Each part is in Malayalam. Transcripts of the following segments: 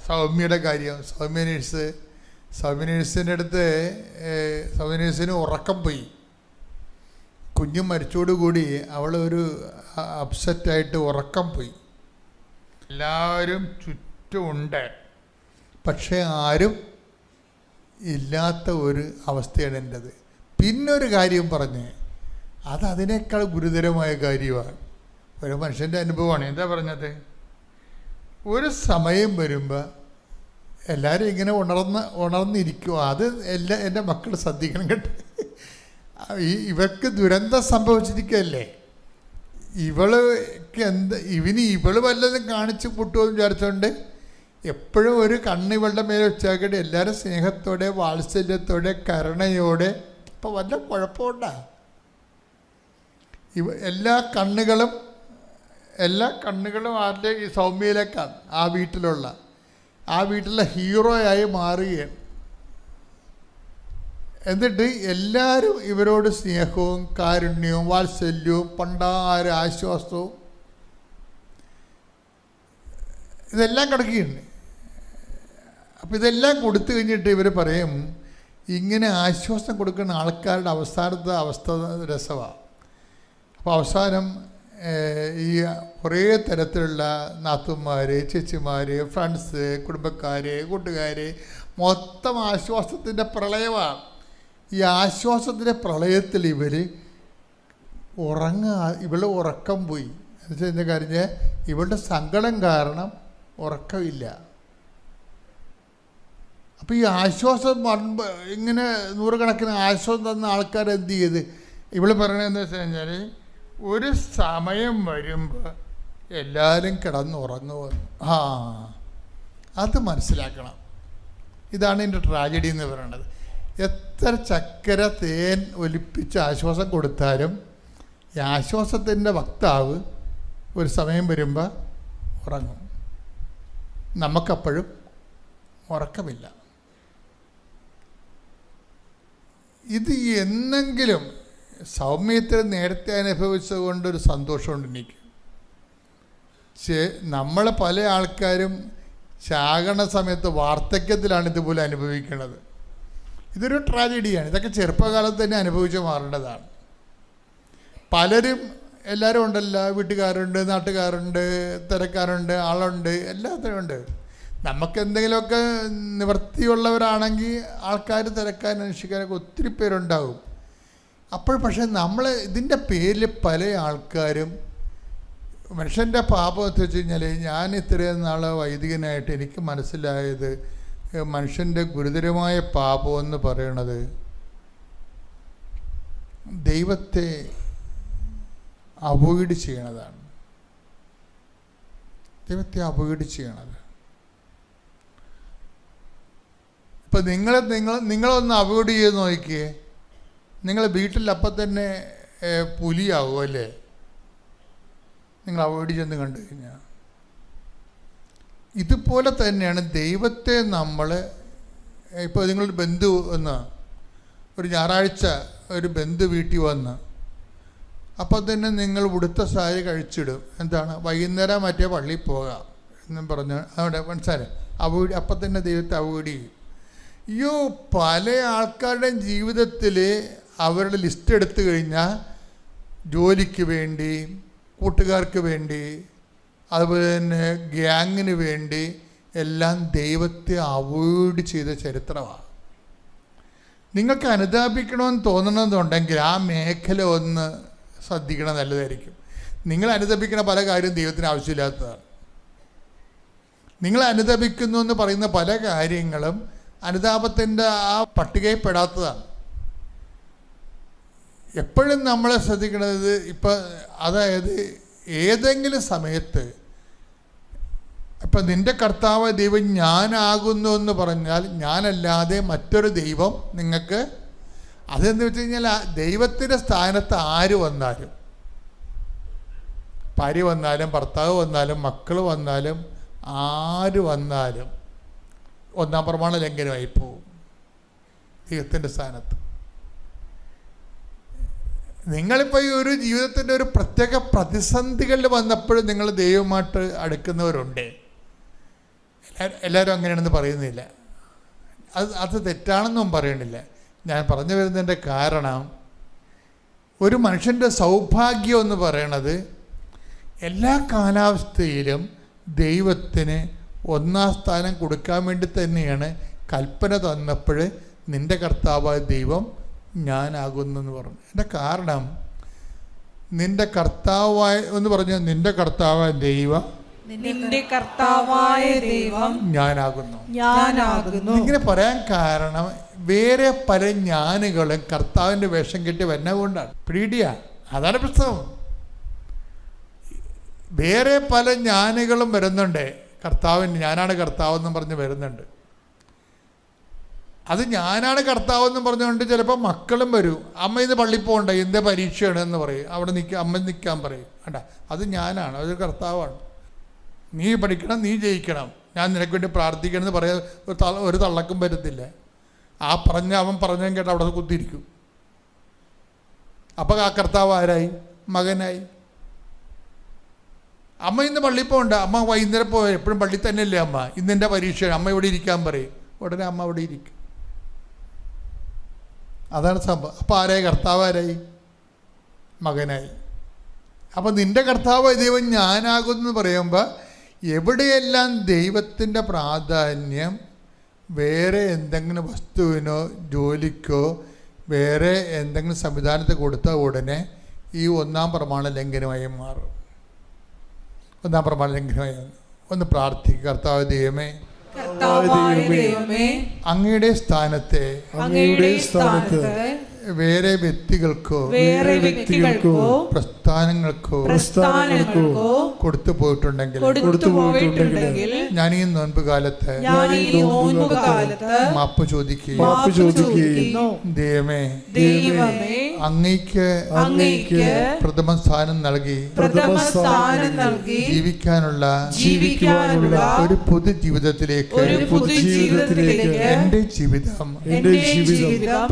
സൗമ്യയുടെ കാര്യം. സൗമ്യ നേഴ്സിൻ്റെ അടുത്ത് സൗമ്യ നേഴ്സിന് ഉറക്കം പോയി. കുഞ്ഞ് മരിച്ചോടുകൂടി അവളൊരു അപ്സെറ്റായിട്ട് ഉറക്കം പോയി. എല്ലാവരും ചുറ്റുമുണ്ട്, പക്ഷേ ആരും ഇല്ലാത്ത ഒരു അവസ്ഥയാണ് എൻ്റെത്. പിന്നൊരു കാര്യം പറഞ്ഞ്, അതിനേക്കാൾ ഗുരുതരമായ കാര്യമാണ്. ഒരു മനുഷ്യൻ്റെ അനുഭവമാണ്. എന്താ പറഞ്ഞത്? ഒരു സമയം വരുമ്പോൾ എല്ലാവരും ഇങ്ങനെ ഉണർന്നിരിക്കുക. അത് എൻ്റെ മക്കൾ ശ്രദ്ധിക്കണം കേട്ടോ. ഇവർക്ക് ദുരന്തം സംഭവിച്ചിരിക്കുകയല്ലേ. ഇവള് വല്ലതും കാണിച്ച് പൊട്ടുമെന്ന് വിചാരിച്ചുകൊണ്ട് എപ്പോഴും ഒരു കണ്ണ് ഇവളുടെ മേലെ വെച്ചാക്കിയിട്ട് എല്ലാവരും സ്നേഹത്തോടെ, വാത്സല്യത്തോടെ, കരുണയോടെ. ഇപ്പം വല്ല കുഴപ്പമുണ്ടാ? എല്ലാ കണ്ണുകളും ആരുടെ? ഈ സൗമ്യയിലേക്കാണ്. ആ വീട്ടിലെ ഹീറോയായി മാറുകയാണ്. എന്നിട്ട് എല്ലാവരും ഇവരോട് സ്നേഹവും കാരുണ്യവും വാത്സല്യവും പണ്ടാര ആശ്വാസവും ഇതെല്ലാം കിടക്കുകയുണ്ട്. അപ്പം ഇതെല്ലാം കൊടുത്തു കഴിഞ്ഞിട്ട് ഇവർ പറയും, ഇങ്ങനെ ആശ്വാസം കൊടുക്കുന്ന ആൾക്കാരുടെ അവസാനത്തെ അവസ്ഥ രസമാണ്. അപ്പോൾ അവസാനം ഈ കുറേ തരത്തിലുള്ള നാത്തുമാർ, ചേച്ചിമാർ, ഫ്രണ്ട്സ്, കുടുംബക്കാർ, കൂട്ടുകാർ, മൊത്തം ആശ്വാസത്തിൻ്റെ പ്രളയമാണ്. ഈ ആശ്വാസത്തിൻ്റെ പ്രളയത്തിൽ ഇവൾ ഉറക്കം പോയി. എന്നുവെച്ചാൽ എന്താ കാര്യം? ഇവളുടെ സങ്കടം കാരണം ഉറക്കമില്ല. അപ്പോൾ ഈ ആശ്വാസം ഇങ്ങനെ നൂറുകണക്കിന് ആശ്വാസം തന്ന ആൾക്കാർ എന്ത് ചെയ്ത്? ഇവൾ പറയണതെന്ന് വെച്ച് കഴിഞ്ഞാൽ, ഒരു സമയം വരുമ്പോൾ എല്ലാവരും കിടന്നുറങ്ങുമെന്ന്. അത് മനസ്സിലാക്കണം. ഇതാണ് എൻ്റെ ട്രാജഡി എന്ന് പറയുന്നത്. എത്ര ചക്കര തേൻ ഒലിപ്പിച്ച് ആശ്വാസം കൊടുത്താലും ഈ ആശ്വാസത്തിൻ്റെ വക്താവ് ഒരു സമയം വരുമ്പോൾ ഉറങ്ങും. നമുക്കപ്പോഴും ഉറക്കമില്ല. ഇത് എന്നെങ്കിലും സൗമ്യത്തിൽ നേരത്തെ അനുഭവിച്ചത് കൊണ്ടൊരു സന്തോഷമുണ്ട് എനിക്ക്. നമ്മൾ പല ആൾക്കാരും ചാകണ സമയത്ത് വാർദ്ധക്യത്തിലാണ് ഇതുപോലെ അനുഭവിക്കുന്നത്. ഇതൊരു ട്രാജഡിയാണ്. ഇതൊക്കെ ചെറുപ്പകാലത്ത് തന്നെ അനുഭവിച്ച് മാറേണ്ടതാണ്. എല്ലാവരും ഉണ്ടല്ലോ. വീട്ടുകാരുണ്ട്, നാട്ടുകാരുണ്ട്, തിരക്കാരുണ്ട്, ആളുണ്ട്, എല്ലാത്തിനും ഉണ്ട്. നമുക്കെന്തെങ്കിലുമൊക്കെ നിവൃത്തിയുള്ളവരാണെങ്കിൽ ആൾക്കാർ തിരക്കാൻ അന്വേഷിക്കാനൊക്കെ ഒത്തിരി പേരുണ്ടാകും. പക്ഷേ ഇതിൻ്റെ പേരിൽ പല ആൾക്കാരും മനുഷ്യൻ്റെ പാപം എന്ന് വെച്ച് കഴിഞ്ഞാൽ, ഞാൻ ഇത്രയും നാൾ വൈദികനായിട്ട് എനിക്ക് മനസ്സിലായത് മനുഷ്യൻ്റെ ഗുരുതരമായ പാപം എന്ന് പറയണത് ദൈവത്തെ അവോയ്ഡ് ചെയ്യണതാണ്. ദൈവത്തെ അവോയ്ഡ് ചെയ്യണത്. ഇപ്പം നിങ്ങളൊന്ന് അവോയ്ഡ് ചെയ്ത് നോക്കിയേ. നിങ്ങൾ വീട്ടിൽ അപ്പം തന്നെ പുലിയാവും അല്ലേ? നിങ്ങൾ അവോയ്ഡ് ചെന്ന് കണ്ടു കഴിഞ്ഞാൽ. ഇതുപോലെ തന്നെയാണ് ദൈവത്തെ ഇപ്പോൾ നിങ്ങളൊരു ബന്ധു ഒരു ഞായറാഴ്ച ഒരു ബന്ധു വീട്ടിൽ വന്ന് അപ്പം തന്നെ നിങ്ങൾ ഉടുത്ത സാരി കഴിച്ചിടും. എന്താണ്? വൈകുന്നേരം മറ്റേ പള്ളിയിൽ പോകാം എന്നും പറഞ്ഞ് അവിടെ മനസ്സിലായി അപ്പം തന്നെ ദൈവത്തെ അവോയ്ഡ് ചെയ്യും. പല ആൾക്കാരുടെയും ജീവിതത്തിൽ അവരുടെ ലിസ്റ്റ് എടുത്തു കഴിഞ്ഞാൽ ജോലിക്ക് വേണ്ടി, കൂട്ടുകാർക്ക് വേണ്ടി, അതുപോലെ തന്നെ ഗ്യാങ്ങിന് വേണ്ടി എല്ലാം ദൈവത്തെ അവോയ്ഡ് ചെയ്ത ചരിത്രമാണ്. നിങ്ങൾക്ക് അനുതാപിക്കണമെന്ന് തോന്നണമെന്നുണ്ടെങ്കിൽ ആ മേഖല ഒന്ന് ശ്രദ്ധിക്കണം, നല്ലതായിരിക്കും. നിങ്ങൾ അനുതാപിക്കുന്ന പല കാര്യവും ദൈവത്തിന് ആവശ്യമില്ലാത്തതാണ്. നിങ്ങൾ അനുതാപിക്കുന്നു എന്ന് പറയുന്ന പല കാര്യങ്ങളും അനുതാപത്തിൻ്റെ ആ പട്ടികയിൽ പെടാത്തതാണ്. എപ്പോഴും നമ്മളെ ശ്രദ്ധിക്കുന്നത് അതായത് ഏതെങ്കിലും സമയത്ത് നിൻ്റെ കർത്താവ് ദൈവം ഞാനാകുന്നു എന്ന് പറഞ്ഞാൽ ഞാനല്ലാതെ മറ്റൊരു ദൈവം നിങ്ങൾക്ക്, അതെന്ന് വെച്ച് കഴിഞ്ഞാൽ ദൈവത്തിൻ്റെ സ്ഥാനത്ത് ആര് വന്നാലും, ഭാര്യ വന്നാലും ഭർത്താവ് വന്നാലും മക്കൾ വന്നാലും ആര് വന്നാലും ഒന്നാം പ്രമാണ ലംഘനമായി പോവും ദൈവത്തിൻ്റെ സ്ഥാനത്ത്. നിങ്ങളിപ്പോൾ ഈ ഒരു ജീവിതത്തിൻ്റെ ഒരു പ്രത്യേക പ്രതിസന്ധികളിൽ വന്നപ്പോഴും നിങ്ങൾ ദൈവമായിട്ട് അടുക്കുന്നവരുണ്ട്. എല്ലാവരും അങ്ങനെയാണെന്ന് പറയുന്നില്ല. അത് തെറ്റാണെന്നും പറയണില്ല. ഞാൻ പറഞ്ഞു വരുന്നതിൻ്റെ കാരണം, ഒരു മനുഷ്യൻ്റെ സൗഭാഗ്യം എന്ന് പറയണത് എല്ലാ കാലാവസ്ഥയിലും ദൈവത്തിന് ഒന്നാം സ്ഥാനം കൊടുക്കാൻ വേണ്ടി തന്നെയാണ് കൽപ്പന തന്നപ്പോൾ നിൻ്റെ കർത്താവായ ദൈവം ഞാനാകുന്നെന്ന് പറഞ്ഞു. എൻ്റെ കാരണം, നിൻ്റെ കർത്താവായ എന്ന് പറഞ്ഞാൽ നിൻ്റെ കർത്താവായ ദൈവം ഞാനാകുന്നു. ഇങ്ങനെ പറയാൻ കാരണം വേറെ പല ഞാനുകളും കർത്താവിൻ്റെ വേഷം കെട്ടി വരുന്ന കൊണ്ടാണ്. പീഡിയ അതാണ് പ്രശ്നം. വേറെ പല ഞാനുകളും വരുന്നുണ്ട്. ഞാനാണ് കർത്താവെന്നും പറഞ്ഞ് വരുന്നുണ്ട്. അത് ഞാനാണ് കർത്താവെന്നും പറഞ്ഞുകൊണ്ട് ചിലപ്പോൾ മക്കളും വരും. അമ്മ ഇന്ന് പള്ളിയിൽ പോകണ്ട, എന്താ പരീക്ഷയാണ് എന്ന് പറയും. അവിടെ അമ്മ നിൽക്കാൻ പറയും. വേണ്ട, അത് ഞാനാണ്, അതൊരു കർത്താവാണ്. നീ പഠിക്കണം, നീ ജയിക്കണം, ഞാൻ നിനക്ക് വേണ്ടി പ്രാർത്ഥിക്കണം എന്ന് പറയാൻ ഒരു തള്ളക്കും പറ്റത്തില്ല. അവൻ പറഞ്ഞതും കേട്ട് അവിടെ കുത്തിയിരിക്കും. അപ്പോൾ ആ കർത്താവ് ആരായി? മകനായി. അമ്മ ഇന്ന് പള്ളിയിൽ പോകണ്ട, അമ്മ വൈകുന്നേരം പോയ എപ്പോഴും പള്ളിയിൽ തന്നെയല്ലേ അമ്മ, ഇന്നെൻ്റെ പരീക്ഷയാണ്, അമ്മ ഇവിടെ ഇരിക്കാൻ പറയും. ഉടനെ അമ്മ അവിടെ ഇരിക്കും. അതാണ് സംഭവം. അപ്പോൾ ആരായി? കർത്താവ് ആരായി? മകനായി. അപ്പോൾ നിൻ്റെ കർത്താവ് ദൈവം ഞാനാകുമെന്ന് പറയുമ്പോൾ എവിടെയെല്ലാം ദൈവത്തിൻ്റെ പ്രാധാന്യം വേറെ എന്തെങ്കിലും വസ്തുവിനോ ജോലിക്കോ വേറെ എന്തെങ്കിലും സംവിധാനത്തെ കൊടുത്ത ഉടനെ ഈ ഒന്നാം പ്രമാണ ലംഘനമായി മാറും. ഒന്നാം പ്രമാണ ലംഘനമായി ഒന്ന് പ്രാർത്ഥിക്കുക. കർത്താവ് ദൈവമേ, അങ്ങയുടെ സ്ഥാനത്തെ വേറെ വ്യക്തികൾക്കോ പ്രസ്ഥാനങ്ങൾക്കോ കൊടുത്തു പോയിട്ടുണ്ടെങ്കിൽ ഞാൻ ഈ നോൻപ് കാലത്ത് മാപ്പ് ചോദിക്കുകയും ദൈവമേ അങ്ങയ്ക്ക് പ്രഥമ സ്ഥാനം നൽകി ജീവിക്കാനുള്ള ഒരു പുതു ജീവിതത്തിലേക്ക് എന്റെ ജീവിതം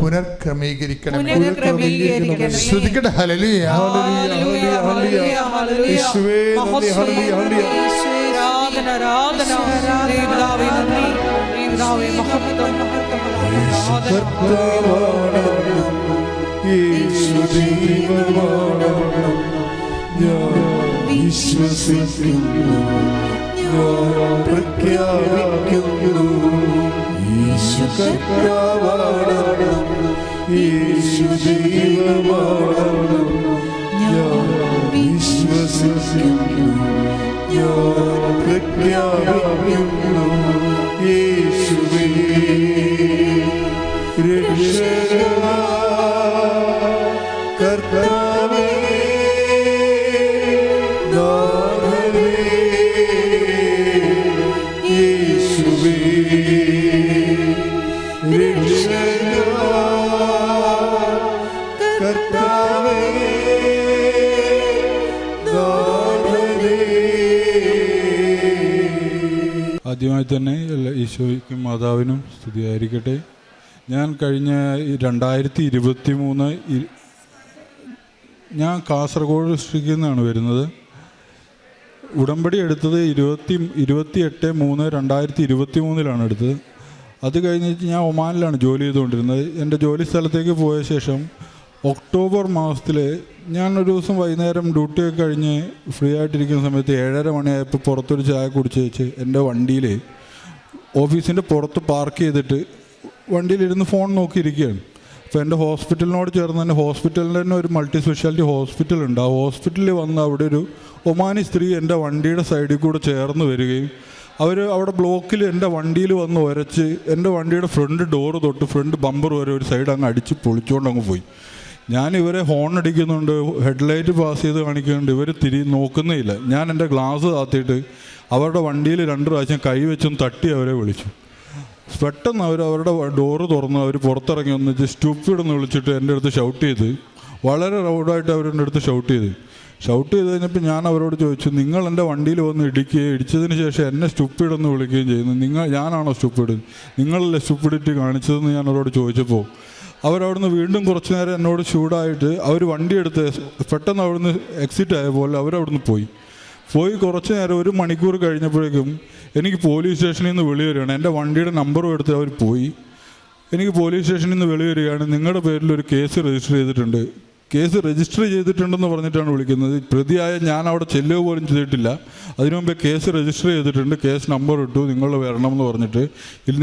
പുനർക്രമീകരിക്കണം. ശ്രദ്ധിക്കട്ടെ. ഹല്ലേലൂയ, ഹല്ലേലൂയ, ഹല്ലേലൂയ, വിശ്വസിക്കുന്നു, പ്രഖ്യാപിക്കുന്നു, യേശു കർത്താവാണ്, യേശു ദൈവമാണ്. ഞാൻ വിശ്വസിക്കുന്നു, ഞാൻ പ്രഖ്യാപിക്കുന്നു, യേശുവേ രക്ഷകനാ കർത്താവേ നാഥനേ യേശുവേ രക്ഷകനാ കർത്താവേ നാഥനേ. ആദ്യമായി തന്നെ ഈശോയ്ക്കും മാതാവിനും സ്തുതിയായിരിക്കട്ടെ. ഞാൻ കഴിഞ്ഞ 2023 ഞാൻ കാസർഗോഡ് ഡിസ്ട്രിക്റ്റിൽ നിന്നാണ് വരുന്നത്. ഉടമ്പടി എടുത്തത് 28/3/2023 എടുത്തത്. അത് കഴിഞ്ഞിട്ട് ഞാൻ ഒമാനിലാണ് ജോലി ചെയ്തുകൊണ്ടിരുന്നത്. എൻ്റെ ജോലി സ്ഥലത്തേക്ക് പോയ ശേഷം ഒക്ടോബർ മാസത്തിൽ ഞാനൊരു ദിവസം വൈകുന്നേരം ഡ്യൂട്ടിയൊക്കെ കഴിഞ്ഞ് ഫ്രീ ആയിട്ടിരിക്കുന്ന സമയത്ത് 7:30 മണിയായപ്പോൾ പുറത്തൊരു ചായ കുടിച്ച് വെച്ച് എൻ്റെ വണ്ടിയിൽ ഓഫീസിൻ്റെ പുറത്ത് പാർക്ക് ചെയ്തിട്ട് വണ്ടിയിലിരുന്ന് ഫോൺ നോക്കിയിരിക്കുകയാണ്. അപ്പോൾ എൻ്റെ ഹോസ്പിറ്റലിനോട് ചേർന്ന് തന്നെ ഹോസ്പിറ്റലിൻ്റെ തന്നെ ഒരു മൾട്ടി സ്പെഷ്യാലിറ്റി ഹോസ്പിറ്റലുണ്ട്. ആ ഹോസ്പിറ്റലിൽ വന്ന് അവിടെ ഒരു ഒമാനി സ്ത്രീ എൻ്റെ വണ്ടിയുടെ സൈഡിൽ കൂടെ ചേർന്ന് വരികയും അവർ അവിടെ ബ്ലോക്കിൽ എൻ്റെ വണ്ടിയിൽ വന്ന് ഉരച്ച് എൻ്റെ വണ്ടിയുടെ ഫ്രണ്ട് ഡോറ് തൊട്ട് ഫ്രണ്ട് ബമ്പർ വരെ ഒരു സൈഡ് അങ്ങ് അടിച്ച് പൊളിച്ചുകൊണ്ട് അങ്ങ് പോയി. ഞാൻ ഇവരെ ഹോൺ അടിക്കുന്നുണ്ട്, ഹെഡ്ലൈറ്റ് പാസ് ചെയ്ത് കാണിക്കുന്നുണ്ട്, ഇവർ നോക്കുന്നേ ഇല്ല. ഞാൻ എൻ്റെ ഗ്ലാസ് താത്തിയിട്ട് അവരുടെ വണ്ടിയിൽ 2 പ്രാവശ്യം കൈവച്ചും തട്ടി അവരെ വിളിച്ചു. പെട്ടെന്ന് അവരുടെ ഡോറ് തുറന്ന് അവർ പുറത്തിറങ്ങി വന്നിട്ട് സ്റ്റുപ്പിഡെന്ന് വിളിച്ചിട്ട് എൻ്റെ അടുത്ത് ഷൗട്ട് ചെയ്ത്, വളരെ റൗഡായിട്ട് അവരുടെ അടുത്ത് ഷൗട്ട് ചെയ്ത് കഴിഞ്ഞപ്പോൾ ഞാൻ അവരോട് ചോദിച്ചു, നിങ്ങൾ എൻ്റെ വണ്ടിയിൽ വന്ന് ഇടിച്ചതിന് ശേഷം എന്നെ സ്റ്റുപ്പിഡെന്ന് വിളിക്കുകയും ചെയ്യുന്നു, ഞാനാണോ സ്റ്റുപ്പിഡ്, നിങ്ങളല്ലേ സ്റ്റുപ്പിഡിറ്റി കാണിച്ചതെന്ന് ഞാൻ അവരോട് ചോദിച്ചപ്പോൾ അവരവിടുന്ന് വീണ്ടും കുറച്ച് നേരം എന്നോട് ചൂടായിട്ട് അവർ വണ്ടി എടുത്ത് പെട്ടെന്ന് അവിടുന്ന് എക്സിറ്റ് ആയ പോലെ അവരവിടുന്ന് പോയി. പോയി കുറച്ച് നേരം 1 മണിക്കൂർ കഴിഞ്ഞപ്പോഴേക്കും എനിക്ക് പോലീസ് സ്റ്റേഷനിൽ നിന്ന് വിളി വരികയാണ്. എൻ്റെ വണ്ടിയുടെ നമ്പറും എടുത്ത് അവർ പോയി. എനിക്ക് പോലീസ് സ്റ്റേഷനിൽ നിന്ന് വിളി വരികയാണ്, നിങ്ങളുടെ പേരിൽ ഒരു കേസ് രജിസ്റ്റർ ചെയ്തിട്ടുണ്ട്. കേസ് രജിസ്റ്റർ ചെയ്തിട്ടുണ്ടെന്ന് പറഞ്ഞിട്ടാണ് വിളിക്കുന്നത്. പ്രതിയായ ഞാൻ അവിടെ ചെല്ലുക പോലും ചെയ്തിട്ടില്ല. അതിനു മുമ്പേ കേസ് രജിസ്റ്റർ ചെയ്തിട്ടുണ്ട്, കേസ് നമ്പർ ഇട്ടു, നിങ്ങൾ വരണം എന്ന് പറഞ്ഞിട്ട്.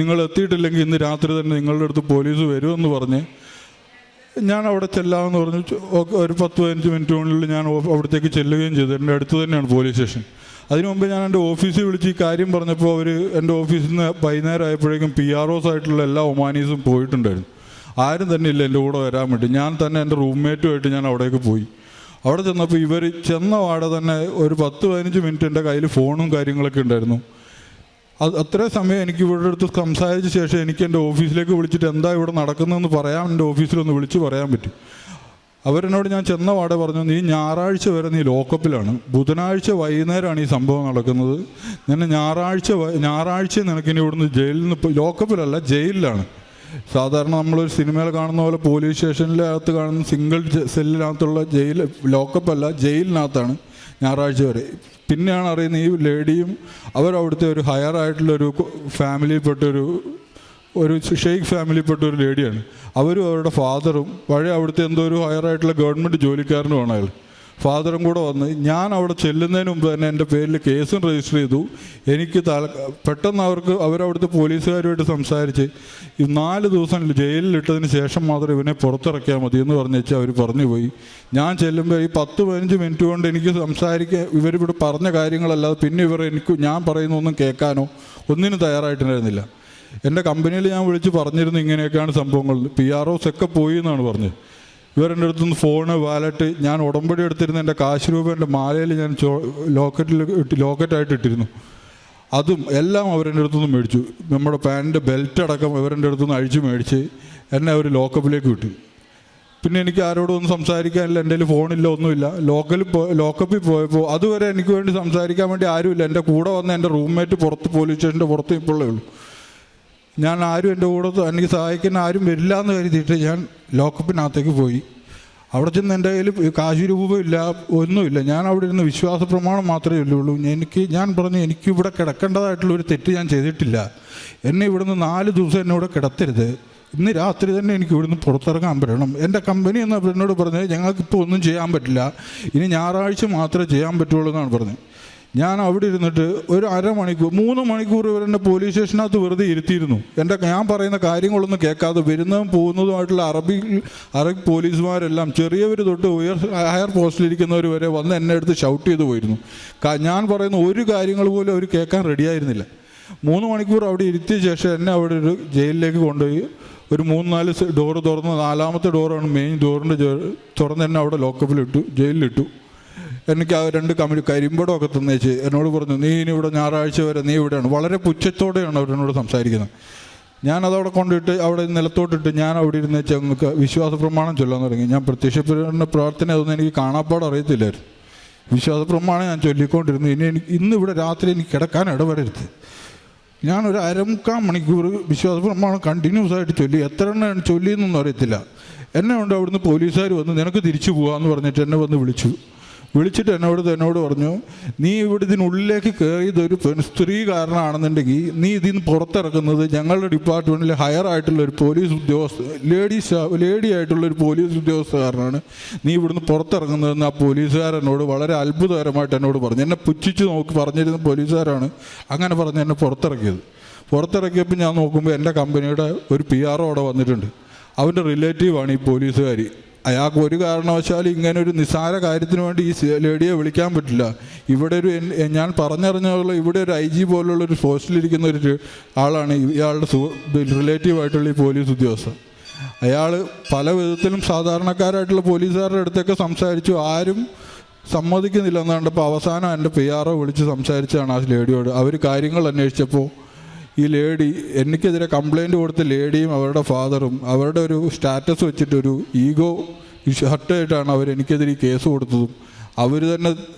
നിങ്ങൾ എത്തിയിട്ടില്ലെങ്കിൽ ഇന്ന് രാത്രി തന്നെ നിങ്ങളുടെ അടുത്ത് പോലീസ് വരുമെന്ന് പറഞ്ഞ് ഞാൻ അവിടെ ചെല്ലാമെന്ന് പറഞ്ഞു. ഒരു 10-15 മിനിറ്റിനുള്ളിൽ ഞാൻ അവിടത്തേക്ക് ചെല്ലുകയും ചെയ്തു. എൻ്റെ അടുത്ത് തന്നെയാണ് പോലീസ് സ്റ്റേഷൻ. അതിനു മുമ്പ് ഞാൻ എൻ്റെ ഓഫീസിൽ വിളിച്ച് ഈ കാര്യം പറഞ്ഞപ്പോൾ അവർ എൻ്റെ ഓഫീസിൽ നിന്ന് വൈകുന്നേരം ആയപ്പോഴേക്കും PROs ആയിട്ടുള്ള എല്ലാ ഒമാനീസും പോയിട്ടുണ്ടായിരുന്നു. ആരും തന്നെ ഇല്ല എൻ്റെ കൂടെ വരാൻ വേണ്ടി. ഞാൻ തന്നെ എൻ്റെ റൂംമേറ്റുമായിട്ട് ഞാൻ അവിടേക്ക് പോയി. അവിടെ ചെന്നപ്പോൾ ഇവർ ചെന്ന പാടെ തന്നെ ഒരു 10-15 മിനിറ്റ് എൻ്റെ കയ്യിൽ ഫോണും കാര്യങ്ങളൊക്കെ ഉണ്ടായിരുന്നു. അത്രയും സമയം എനിക്ക് ഇവരുടെ അടുത്ത് സംസാരിച്ച ശേഷം എനിക്ക് എൻ്റെ ഓഫീസിലേക്ക് വിളിച്ചിട്ട് എന്താ ഇവിടെ നടക്കുന്നതെന്ന് പറയാൻ എൻ്റെ ഓഫീസിലൊന്ന് വിളിച്ച് പറയാൻ പറ്റി. അവരെന്നോട് ഞാൻ ചെന്ന പാടെ പറഞ്ഞു, നീ ഞായറാഴ്ച വരെ നീ ലോക്കപ്പിലാണ്, ബുധനാഴ്ച വൈകുന്നേരമാണ് ഈ സംഭവം നടക്കുന്നത്, നിന്നെ ഞായറാഴ്ച നിനക്കിനി ഇവിടുന്ന് ജയിലിൽ നിന്ന്, ലോക്കപ്പിലല്ല ജയിലിലാണ്. സാധാരണ നമ്മളൊരു സിനിമയിൽ കാണുന്ന പോലെ പോലീസ് സ്റ്റേഷനിലകത്ത് കാണുന്ന സിംഗിൾ സെല്ലിനകത്തുള്ള ജയിൽ, ലോക്കപ്പല്ല ജയിലിനകത്താണ് ഞായറാഴ്ച വരെ. പിന്നെയാണ് അറിയുന്നത് ഈ ലേഡിയും അവരവിടുത്തെ ഒരു ഹയർ ആയിട്ടുള്ളൊരു ഫാമിലിയിൽപ്പെട്ടൊരു ഷെയ്ഖ് ഫാമിലിയിൽപ്പെട്ട ഒരു ലേഡിയാണ്. അവരും അവരുടെ ഫാദറും പഴയ അവിടുത്തെ എന്തോ ഒരു ഹയർ ആയിട്ടുള്ള ഗവൺമെൻറ് ജോലിക്കാരനുമാണ് അയാൾ. ഫാദറും കൂടെ വന്ന് ഞാൻ അവിടെ ചെല്ലുന്നതിന് മുമ്പ് തന്നെ എൻ്റെ പേരിൽ കേസും രജിസ്റ്റർ ചെയ്തു. എനിക്ക് പെട്ടെന്ന് അവരവിടുത്തെ പോലീസുകാരുമായിട്ട് സംസാരിച്ച് 4 ദിവസം ജയിലിലിട്ടതിന് ശേഷം മാത്രം ഇവനെ പുറത്തിറക്കിയാൽ മതി എന്ന് പറഞ്ഞു വെച്ചാൽ അവർ പറഞ്ഞു പോയി. ഞാൻ ചെല്ലുമ്പോൾ ഈ 10-15 മിനിറ്റ് കൊണ്ട് എനിക്ക് സംസാരിക്കാൻ ഇവരിവിടെ പറഞ്ഞ കാര്യങ്ങളല്ലാതെ പിന്നെ ഞാൻ പറയുന്നൊന്നും കേൾക്കാനോ ഒന്നിനും തയ്യാറായിട്ടുണ്ടായിരുന്നില്ല. എൻ്റെ കമ്പനിയിൽ ഞാൻ വിളിച്ച് പറഞ്ഞിരുന്നു ഇങ്ങനെയൊക്കെയാണ് സംഭവങ്ങൾ. PROs ഒക്കെ പോയി എന്നാണ് പറഞ്ഞത്. ഇവരെൻ്റെ അടുത്തുനിന്ന് ഫോണ്, വാലറ്റ്, ഞാൻ ഉടമ്പടി എടുത്തിരുന്ന എൻ്റെ കാശ് രൂപ എൻ്റെ മാലയിൽ ഞാൻ ലോക്കറ്റായിട്ട് ഇട്ടിരുന്നു. അതും എല്ലാം അവരെൻ്റെ അടുത്തുനിന്ന് മേടിച്ചു. നമ്മുടെ പാൻറ്റിൻ്റെ ബെൽറ്റ് അടക്കം ഇവരെൻ്റെ അടുത്തുനിന്ന് അഴിച്ച് മേടിച്ച് എന്നെ അവർ ലോക്കപ്പിലേക്ക് വിട്ടു. പിന്നെ എനിക്ക് ആരോടും ഒന്നും സംസാരിക്കാനില്ല, എൻ്റെ കയ്യിൽ ഫോണില്ല, ഒന്നുമില്ല. ലോക്കപ്പിൽ പോയപ്പോൾ അതുവരെ എനിക്ക് വേണ്ടി സംസാരിക്കാൻ വേണ്ടി ആരുമില്ല. എൻ്റെ കൂടെ വന്ന എൻ്റെ റൂംമേറ്റ് പോലീസ് സ്റ്റേഷൻ്റെ പുറത്ത് ഇപ്പോഴേ ഉള്ളൂ. ഞാൻ ആരും എൻ്റെ കൂടെ എനിക്ക് സഹായിക്കാൻ ആരും വരില്ല എന്ന് കരുതിയിട്ട് ഞാൻ ലോക്കപ്പിനകത്തേക്ക് പോയി. അവിടെ ചെന്ന് എൻ്റെ കയ്യിൽ കാശ് രൂപമില്ല, ഒന്നുമില്ല. ഞാൻ അവിടെ ഇരുന്ന് വിശ്വാസ പ്രമാണം മാത്രമേ ഉള്ളൂ. ഞാൻ പറഞ്ഞു എനിക്കിവിടെ കിടക്കേണ്ടതായിട്ടുള്ളൊരു തെറ്റ് ഞാൻ ചെയ്തിട്ടില്ല. എന്നെ ഇവിടുന്ന് 4 ദിവസം എന്നോട് കിടത്തരുത്. ഇന്ന് രാത്രി തന്നെ എനിക്ക് ഇവിടുന്ന് പുറത്തിറങ്ങാൻ പറ്റണം. എൻ്റെ കമ്പനി എന്നോട് പറഞ്ഞത് ഞങ്ങൾക്കിപ്പോൾ ഒന്നും ചെയ്യാൻ പറ്റില്ല, ഇനി ഞായറാഴ്ച മാത്രമേ ചെയ്യാൻ പറ്റുള്ളൂ എന്നാണ് പറഞ്ഞത്. ഞാൻ അവിടെ ഇരുന്നിട്ട് ഒരു 3 മണിക്കൂർ ഇവരെന്നെ പോലീസ് സ്റ്റേഷനകത്ത് വെറുതെ ഇരുത്തിയിരുന്നു. ഞാൻ പറയുന്ന കാര്യങ്ങളൊന്നും കേൾക്കാതെ വരുന്നതും പോകുന്നതുമായിട്ടുള്ള അറബി പോലീസുമാരെല്ലാം ചെറിയവർ തൊട്ട് ഹയർ പോസ്റ്റിലിരിക്കുന്നവർ വരെ വന്ന് എന്നെ അടുത്ത് ഷൗട്ട് ചെയ്ത് പോയിരുന്നു. ഞാൻ പറയുന്ന ഒരു കാര്യങ്ങൾ പോലും അവർ കേൾക്കാൻ റെഡിയായിരുന്നില്ല. 3 മണിക്കൂർ അവിടെ ഇരുത്തിയ ശേഷം എന്നെ അവിടെ ഒരു ജയിലിലേക്ക് കൊണ്ടുപോയി. ഒരു 3-4 ഡോറ് തുറന്ന് 4ാമത്തെ ഡോറാണ് മെയിൻ ഡോറിൻ്റെ തുറന്ന് എന്നെ അവിടെ ലോക്കപ്പിലിട്ടു, ജയിലിലിട്ടു. എനിക്ക് ആ 2 കരിമ്പടമൊക്കെ തന്നേച്ച് എന്നോട് പറഞ്ഞു, നീ ഇനി ഇവിടെ ഞായറാഴ്ച വരെ നീ ഇവിടെയാണ്. വളരെ പുച്ഛത്തോടെയാണ് അവരെന്നോട് സംസാരിക്കുന്നത്. ഞാനതവിടെ കൊണ്ടിട്ട് അവിടെ നിലത്തോട്ടിട്ട് ഞാൻ അവിടെ ഇരുന്നേച്ച് അങ്ങ് വിശ്വാസ പ്രമാണം ചൊല്ലാൻ തുടങ്ങി. ഞാൻ പ്രത്യക്ഷപ്പെടുന്ന പ്രാർത്ഥന അതൊന്നും എനിക്ക് കാണാപ്പാട് അറിയത്തില്ലായിരുന്നു. വിശ്വാസ പ്രമാണം ഞാൻ ചൊല്ലിക്കൊണ്ടിരുന്നു. ഇന്ന് ഇവിടെ രാത്രി എനിക്ക് കിടക്കാൻ ഇടവരരുത്. ഞാനൊരു 1/4 മണിക്കൂർ വിശ്വാസ പ്രമാണം കണ്ടിന്യൂസ് ആയിട്ട് ചൊല്ലി. എത്ര എണ്ണം ചൊല്ലിയെന്നൊന്നും അറിയത്തില്ല. എന്നെ കൊണ്ട് അവിടുന്ന് പോലീസുകാർ വന്ന് നിനക്ക് തിരിച്ചു പോകാമെന്ന് പറഞ്ഞിട്ട് എന്നെ വന്ന് വിളിച്ചിട്ട് എന്നോട് പറഞ്ഞു, നീ ഇവിടെ ഇതിനുള്ളിലേക്ക് കയറിയതൊരു സ്ത്രീ കാരണമാണെന്നുണ്ടെങ്കിൽ നീ ഇതിന് പുറത്തിറക്കുന്നത് ഞങ്ങളുടെ ഡിപ്പാർട്ട്മെൻറ്റിൽ ഹയർ ആയിട്ടുള്ള ഒരു പോലീസ് ഉദ്യോഗസ്ഥ ലേഡി ആയിട്ടുള്ളൊരു പോലീസ് ഉദ്യോഗസ്ഥ കാരണമാണ് നീ ഇവിടുന്ന് പുറത്തിറങ്ങുന്നതെന്ന് ആ പോലീസുകാരനോട് വളരെ അത്ഭുതകരമായിട്ട് എന്നോട് പറഞ്ഞു. എന്നെ പുച്ഛിച്ച് പറഞ്ഞിരുന്ന പോലീസുകാരാണ് അങ്ങനെ പറഞ്ഞ് എന്നെ പുറത്തിറക്കിയപ്പോൾ ഞാൻ നോക്കുമ്പോൾ എൻ്റെ കമ്പനിയുടെ ഒരു PRO അവിടെ വന്നിട്ടുണ്ട്. അവൻ്റെ റിലേറ്റീവാണ് ഈ പോലീസുകാർ. അയാൾക്ക് ഒരു കാരണവശാലും ഇങ്ങനെ ഒരു നിസ്സാര കാര്യത്തിന് വേണ്ടി ഈ ലേഡിയെ വിളിക്കാൻ പറ്റില്ല. ഇവിടെ ഞാൻ പറഞ്ഞറിഞ്ഞുള്ള ഇവിടെ ഒരു IG പോലുള്ളൊരു പോസ്റ്റിലിരിക്കുന്ന ഒരു ആളാണ് ഇയാളുടെ റിലേറ്റീവായിട്ടുള്ള ഈ പോലീസ് ഉദ്യോഗസ്ഥൻ. അയാൾ പല വിധത്തിലും സാധാരണക്കാരായിട്ടുള്ള പോലീസുകാരുടെ അടുത്തൊക്കെ സംസാരിച്ചു, ആരും സമ്മതിക്കുന്നില്ല എന്നുണ്ടപ്പോൾ അവസാനം എൻ്റെ PRO വിളിച്ച് സംസാരിച്ചാണ് ആ ലേഡിയോട്. അവർ കാര്യങ്ങൾ അന്വേഷിച്ചപ്പോൾ ഈ ലേഡി എനിക്കെതിരെ കംപ്ലൈൻറ്റ് കൊടുത്ത ലേഡിയും അവരുടെ ഫാദറും അവരുടെ ഒരു സ്റ്റാറ്റസ് വെച്ചിട്ടൊരു ഈഗോ ഹർട്ടായിട്ടാണ് എനിക്കെതിരെ ഈ കേസ് കൊടുത്തതും. അവർ തന്നെ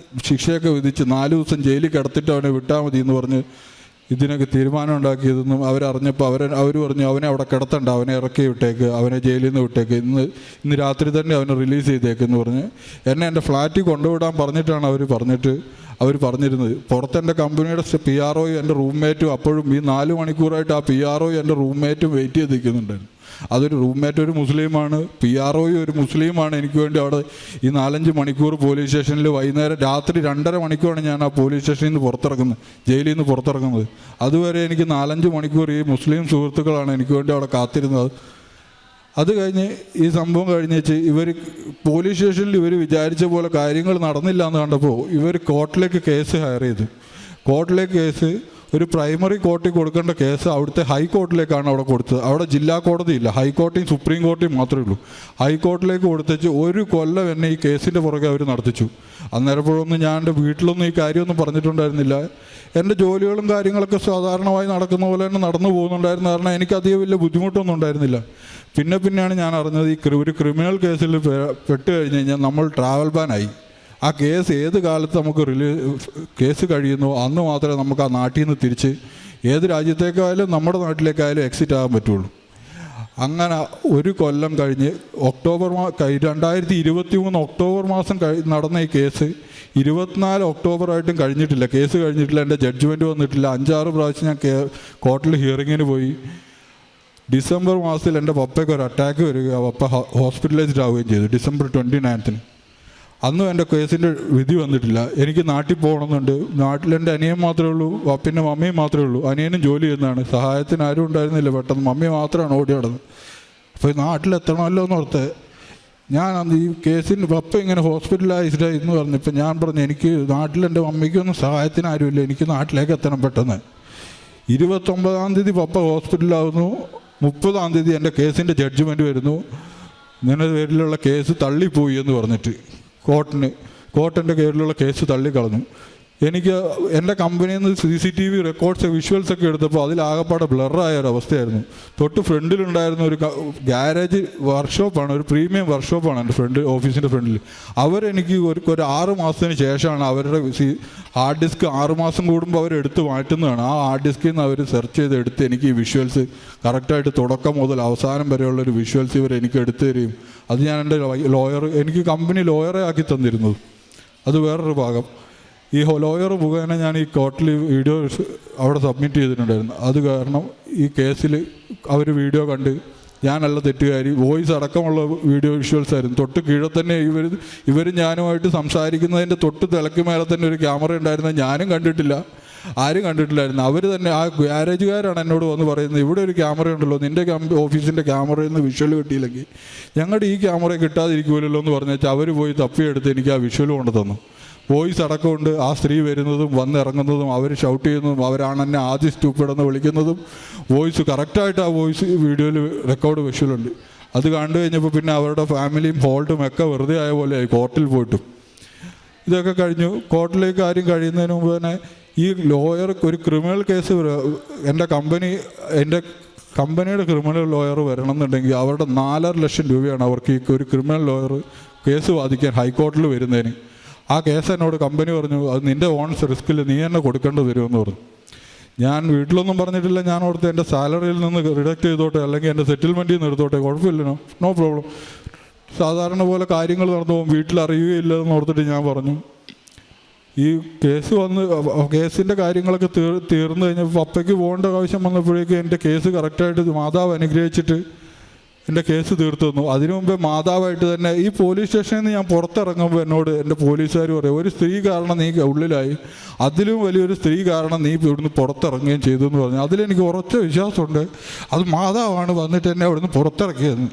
ശിക്ഷയൊക്കെ വിധിച്ച് 4 ദിവസം ജയിലിൽ കിടത്തിട്ട് അവനെ വിട്ടാൽ മതി എന്ന് പറഞ്ഞ് ഇതിനൊക്കെ തീരുമാനം ഉണ്ടാക്കിയതെന്നും അവരറിഞ്ഞപ്പോൾ അവർ പറഞ്ഞു അവനെ അവിടെ കിടത്തണ്ട, അവനെ ഇറക്കി വിട്ടേക്ക്, അവനെ ജയിലിൽ നിന്ന് വിട്ടേക്ക്, ഇന്ന് രാത്രി തന്നെ അവനെ റിലീസ് ചെയ്തേക്കെന്ന് പറഞ്ഞ് എന്നെ എൻ്റെ ഫ്ലാറ്റിൽ കൊണ്ടുവിടാൻ പറഞ്ഞിട്ടാണ് അവർ പറഞ്ഞിരുന്നത്. പുറത്തെൻ്റെ കമ്പനിയുടെ PRO എൻ്റെ റൂംമേറ്റും അപ്പോഴും ഈ 4 മണിക്കൂറായിട്ട് ആ PRO എൻ്റെ റൂംമേറ്റും വെയിറ്റ് ചെയ്ത് നിൽക്കുന്നുണ്ടായിരുന്നു. അതൊരു റൂംമേറ്റ് ഒരു മുസ്ലിമാണ്, PRO ഒരു മുസ്ലിമാണ്. എനിക്ക് വേണ്ടി അവിടെ ഈ 4-5 മണിക്കൂർ പോലീസ് സ്റ്റേഷനിൽ വൈകുന്നേരം രാത്രി 2.5 മണിക്കൂറാണ് ഞാൻ ആ പോലീസ് സ്റ്റേഷനിൽ നിന്ന് പുറത്തിറങ്ങുന്നത്, ജയിലിൽ നിന്ന് പുറത്തിറങ്ങുന്നത്. അതുവരെ എനിക്ക് 4-5 മണിക്കൂർ ഈ മുസ്ലിം സുഹൃത്തുക്കളാണ് എനിക്ക് വേണ്ടി അവിടെ കാത്തിരുന്നത്. അത് കഴിഞ്ഞ് ഈ സംഭവം കഴിഞ്ഞേച്ച് ഇവർ പോലീസ് സ്റ്റേഷനിൽ ഇവർ വിചാരിച്ച പോലെ കാര്യങ്ങൾ നടന്നില്ല എന്ന് കണ്ടപ്പോൾ ഇവർ കോർട്ടിലേക്ക് കേസ് ഹയർ ചെയ്തു. കോർട്ടിലേക്ക് കേസ് ഒരു പ്രൈമറി കോർട്ടിൽ കൊടുക്കേണ്ട കേസ് അവിടുത്തെ ഹൈക്കോർട്ടിലേക്കാണ് അവിടെ കൊടുത്തത്. അവിടെ ജില്ലാ കോടതിയില്ല, ഹൈക്കോടതിയും സുപ്രീം കോടതിയും മാത്രമേ ഉള്ളൂ. ഹൈക്കോർട്ടിലേക്ക് കൊടുത്തേച്ച് 1 കൊല്ലം എന്നെ ഈ കേസിൻ്റെ പുറകെ അവർ നടത്തിച്ചു. അന്നേരപ്പോഴൊന്നും ഞാൻ എൻ്റെ വീട്ടിലൊന്നും ഈ കാര്യമൊന്നും പറഞ്ഞിട്ടുണ്ടായിരുന്നില്ല. എൻ്റെ ജോലികളും കാര്യങ്ങളൊക്കെ സാധാരണമായി നടക്കുന്ന പോലെ തന്നെ നടന്നു പോകുന്നുണ്ടായിരുന്നു. കാരണം എനിക്കധികം വലിയ ബുദ്ധിമുട്ടൊന്നും ഉണ്ടായിരുന്നില്ല. പിന്നെയാണ് ഞാൻ അറിഞ്ഞത് ഒരു ക്രിമിനൽ കേസിൽ പെട്ട് കഴിഞ്ഞ് കഴിഞ്ഞാൽ നമ്മൾ ട്രാവൽ ബാനായി. ആ കേസ് ഏത് കാലത്ത് നമുക്ക് കേസ് കഴിയുന്നു അന്ന് മാത്രമേ നമുക്ക് ആ നാട്ടിൽ നിന്ന് തിരിച്ച് ഏത് രാജ്യത്തേക്കായാലും നമ്മുടെ നാട്ടിലേക്കായാലും എക്സിറ്റ് ആകാൻ പറ്റുള്ളൂ. അങ്ങനെ 1 കൊല്ലം കഴിഞ്ഞ് 2023 ഒക്ടോബർ മാസം നടന്ന ഈ കേസ് 24 ഒക്ടോബറായിട്ടും കഴിഞ്ഞിട്ടില്ല, കേസ് കഴിഞ്ഞിട്ടില്ല, എൻ്റെ ജഡ്ജ്മെൻറ്റ് വന്നിട്ടില്ല. 5-6 പ്രാവശ്യം ഞാൻ കോർട്ടിൽ ഹിയറിങ്ങിന് പോയി. ഡിസംബർ മാസത്തിൽ എൻ്റെ പപ്പയ്ക്ക് ഒരു അറ്റാക്ക് വരിക, പപ്പ ഹോസ്പിറ്റലൈസ്ഡ് ആവുകയും ചെയ്തു ഡിസംബർ 29 അന്നും എൻ്റെ കേസിൻ്റെ വിധി വന്നിട്ടില്ല. എനിക്ക് നാട്ടിൽ പോകണമെന്നുണ്ട്. നാട്ടിലെൻ്റെ അനിയൻ മാത്രമേ ഉള്ളൂ, പിന്നെ മമ്മിയും മാത്രമേ ഉള്ളൂ. അനിയനും ജോലി ചെയ്യുന്നതാണ്, സഹായത്തിന് ആരും ഉണ്ടായിരുന്നില്ല. പെട്ടെന്ന് മമ്മി മാത്രമാണ് ഓടി നടന്നത്. അപ്പോൾ നാട്ടിലെത്തണമല്ലോ എന്നോർത്ത് ഞാൻ ഈ കേസിന് പപ്പ ഇങ്ങനെ ഹോസ്പിറ്റലൈസ്ഡ് എന്ന് പറഞ്ഞപ്പോൾ ഞാൻ പറഞ്ഞു എനിക്ക് നാട്ടിലെൻ്റെ മമ്മിക്കൊന്നും സഹായത്തിന് ആരുമില്ല, എനിക്ക് നാട്ടിലേക്ക് എത്തണം പെട്ടെന്ന്. 29-ാം തീയതി പപ്പ ഹോസ്പിറ്റലിലാവുന്നു. 30-ാം തീയതി എൻ്റെ കേസിൻ്റെ ജഡ്ജ്മെൻറ്റ് വരുന്നു. നിങ്ങളുടെ പേരിലുള്ള കേസ് തള്ളിപ്പോയി എന്ന് പറഞ്ഞിട്ട് കോർട്ടിൻ്റെ പേരിലുള്ള കേസ് തള്ളിക്കളഞ്ഞു. എനിക്ക് എൻ്റെ കമ്പനിയിൽ നിന്ന് CCTV റെക്കോർഡ്സ് വിഷ്വൽസൊക്കെ എടുത്തപ്പോൾ അതിലാകപ്പാടെ ബ്ലറായ ഒരവസ്ഥയായിരുന്നു. തൊട്ട് ഫ്രണ്ടിലുണ്ടായിരുന്ന ഒരു ഗ്യാരേജ് വർക്ക്ഷോപ്പാണ്, ഒരു പ്രീമിയം വർക്ക്ഷോപ്പാണ് എൻ്റെ ഓഫീസിൻ്റെ ഫ്രണ്ടിൽ. അവരെനിക്ക് ഒരു 6 മാസത്തിന് ശേഷമാണ് അവരുടെ ഹാർഡ് ഡിസ്ക് 6 മാസം കൂടുമ്പോൾ അവരെടുത്ത് മാറ്റുന്നതാണ്. ആ ഹാർഡ് ഡിസ്കിൽ നിന്ന് അവർ സെർച്ച് ചെയ്ത് എടുത്ത് എനിക്ക് ഈ വിഷ്വൽസ് കറക്റ്റായിട്ട് തുടക്കം മുതൽ അവസാനം വരെയുള്ളൊരു വിഷ്വൽസ് ഇവർ എനിക്ക് എടുത്തു തരികയും അത് ഞാൻ എൻ്റെ എനിക്ക് കമ്പനി ലോയറെ ആക്കി തന്നിരുന്നത്. അത് വേറൊരു ഭാഗം. ഈ ലോയർ മുഖേന ഞാൻ ഈ കോർട്ടിൽ വീഡിയോ അവിടെ സബ്മിറ്റ് ചെയ്തിട്ടുണ്ടായിരുന്നു. അത് കാരണം ഈ കേസിൽ അവർ വീഡിയോ കണ്ട് ഞാനല്ല തെറ്റുകാരി, വോയിസ് അടക്കമുള്ള വീഡിയോ വിഷ്വൽസ് ആയിരുന്നു. തൊട്ട് കീഴെ തന്നെ ഇവർ ഞാനുമായിട്ട് സംസാരിക്കുന്നതിൻ്റെ തൊട്ട് തിളക്ക് മേലെ തന്നെ ഒരു ക്യാമറ ഉണ്ടായിരുന്നത് ഞാനും കണ്ടിട്ടില്ല, ആരും കണ്ടിട്ടില്ലായിരുന്നു. അവർ തന്നെ ആ ഗ്യാരേജുകാരാണ് എന്നോട് വന്ന് പറയുന്നത് ഇവിടെ ഒരു ക്യാമറ ഉണ്ടല്ലോ, നിൻ്റെ ഓഫീസിൻ്റെ ക്യാമറയിൽ നിന്ന് വിഷ്വൽ കിട്ടിയില്ലെങ്കിൽ ഞങ്ങളുടെ ഈ ക്യാമറ കിട്ടാതിരിക്കുമല്ലോ എന്ന് പറഞ്ഞാൽ അവർ പോയി തപ്പിയെടുത്ത് എനിക്ക് ആ വിഷ്വൽ കൊണ്ട് തന്നു. വോയിസ് അടക്കമുണ്ട്. ആ സ്ത്രീ വരുന്നതും വന്നിറങ്ങുന്നതും അവർ ഷൗട്ട് ചെയ്യുന്നതും അവരാണ് എന്നെ ആദ്യം സ്റ്റൂപ്പിടെന്ന് വിളിക്കുന്നതും വോയിസ് കറക്റ്റായിട്ട് ആ വോയിസ് വീഡിയോയിൽ റെക്കോർഡ് വിഷ്വലുണ്ട്. അത് കണ്ടു കഴിഞ്ഞപ്പോൾ പിന്നെ അവരുടെ ഫാമിലിയും ഹോൾഡും ഒക്കെ വെറുതെ ആയ പോലെയായി കോർട്ടിൽ പോയിട്ടും. ഇതൊക്കെ കഴിഞ്ഞു. കോർട്ടിലേക്ക് കാര്യം കഴിയുന്നതിന് മുമ്പ് തന്നെ ഈ ലോയർ ഒരു ക്രിമിനൽ കേസ് എൻ്റെ കമ്പനിയുടെ ക്രിമിനൽ ലോയർ വരണം എന്നുണ്ടെങ്കിൽ അവരുടെ 4.5 ലക്ഷം രൂപയാണ് അവർക്ക് ഈ ഒരു ക്രിമിനൽ ലോയർ കേസ് വാദിക്കാൻ ഹൈക്കോർട്ടിൽ വരുന്നതിന്. ആ കേസ് എന്നോട് കമ്പനി പറഞ്ഞു അത് നിൻ്റെ ഓൺസ് റിസ്കിൽ നീ തന്നെ കൊടുക്കേണ്ടി വരുമെന്ന് പറഞ്ഞു. ഞാൻ വീട്ടിലൊന്നും പറഞ്ഞിട്ടില്ല. ഞാൻ ഓർത്ത് എൻ്റെ സാലറിയിൽ നിന്ന് റിഡക്റ്റ് ചെയ്തോട്ടെ, അല്ലെങ്കിൽ എൻ്റെ സെറ്റിൽമെൻറ്റിൽ നിന്ന് എടുത്തോട്ടെ, കുഴപ്പമില്ലല്ലോ, നോ പ്രോബ്ലം, സാധാരണ പോലെ കാര്യങ്ങൾ നടന്നു പോകും, വീട്ടിൽ അറിയുകയില്ല എന്ന് ഓർത്തിട്ട് ഞാൻ പറഞ്ഞു. ഈ കേസ് കേസിൻ്റെ കാര്യങ്ങളൊക്കെ തീർന്നു കഴിഞ്ഞപ്പോൾ പപ്പയ്ക്ക് പോകേണ്ട ആവശ്യം വന്നപ്പോഴേക്കും എൻ്റെ കേസ് കറക്റ്റായിട്ട് മാതാവ് അനുഗ്രഹിച്ചിട്ട് എൻ്റെ കേസ് തീർത്തു തന്നു. അതിനു മുമ്പേ മാതാവായിട്ട് തന്നെ ഈ പോലീസ് സ്റ്റേഷനിൽ നിന്ന് ഞാൻ പുറത്തിറങ്ങുമ്പോൾ എന്നോട് എൻ്റെ പോലീസുകാർ പറയും ഒരു സ്ത്രീ കാരണം നീ ഉള്ളിലായി, അതിലും വലിയൊരു സ്ത്രീ കാരണം നീ ഇവിടുന്ന് പുറത്തിറങ്ങുകയും ചെയ്തു എന്ന് പറഞ്ഞു. അതിലെനിക്ക് ഉറച്ച വിശ്വാസമുണ്ട് അത് മാതാവാണ് വന്നിട്ട് എന്നെ അവിടുന്ന് പുറത്തിറക്കിയതെന്ന്.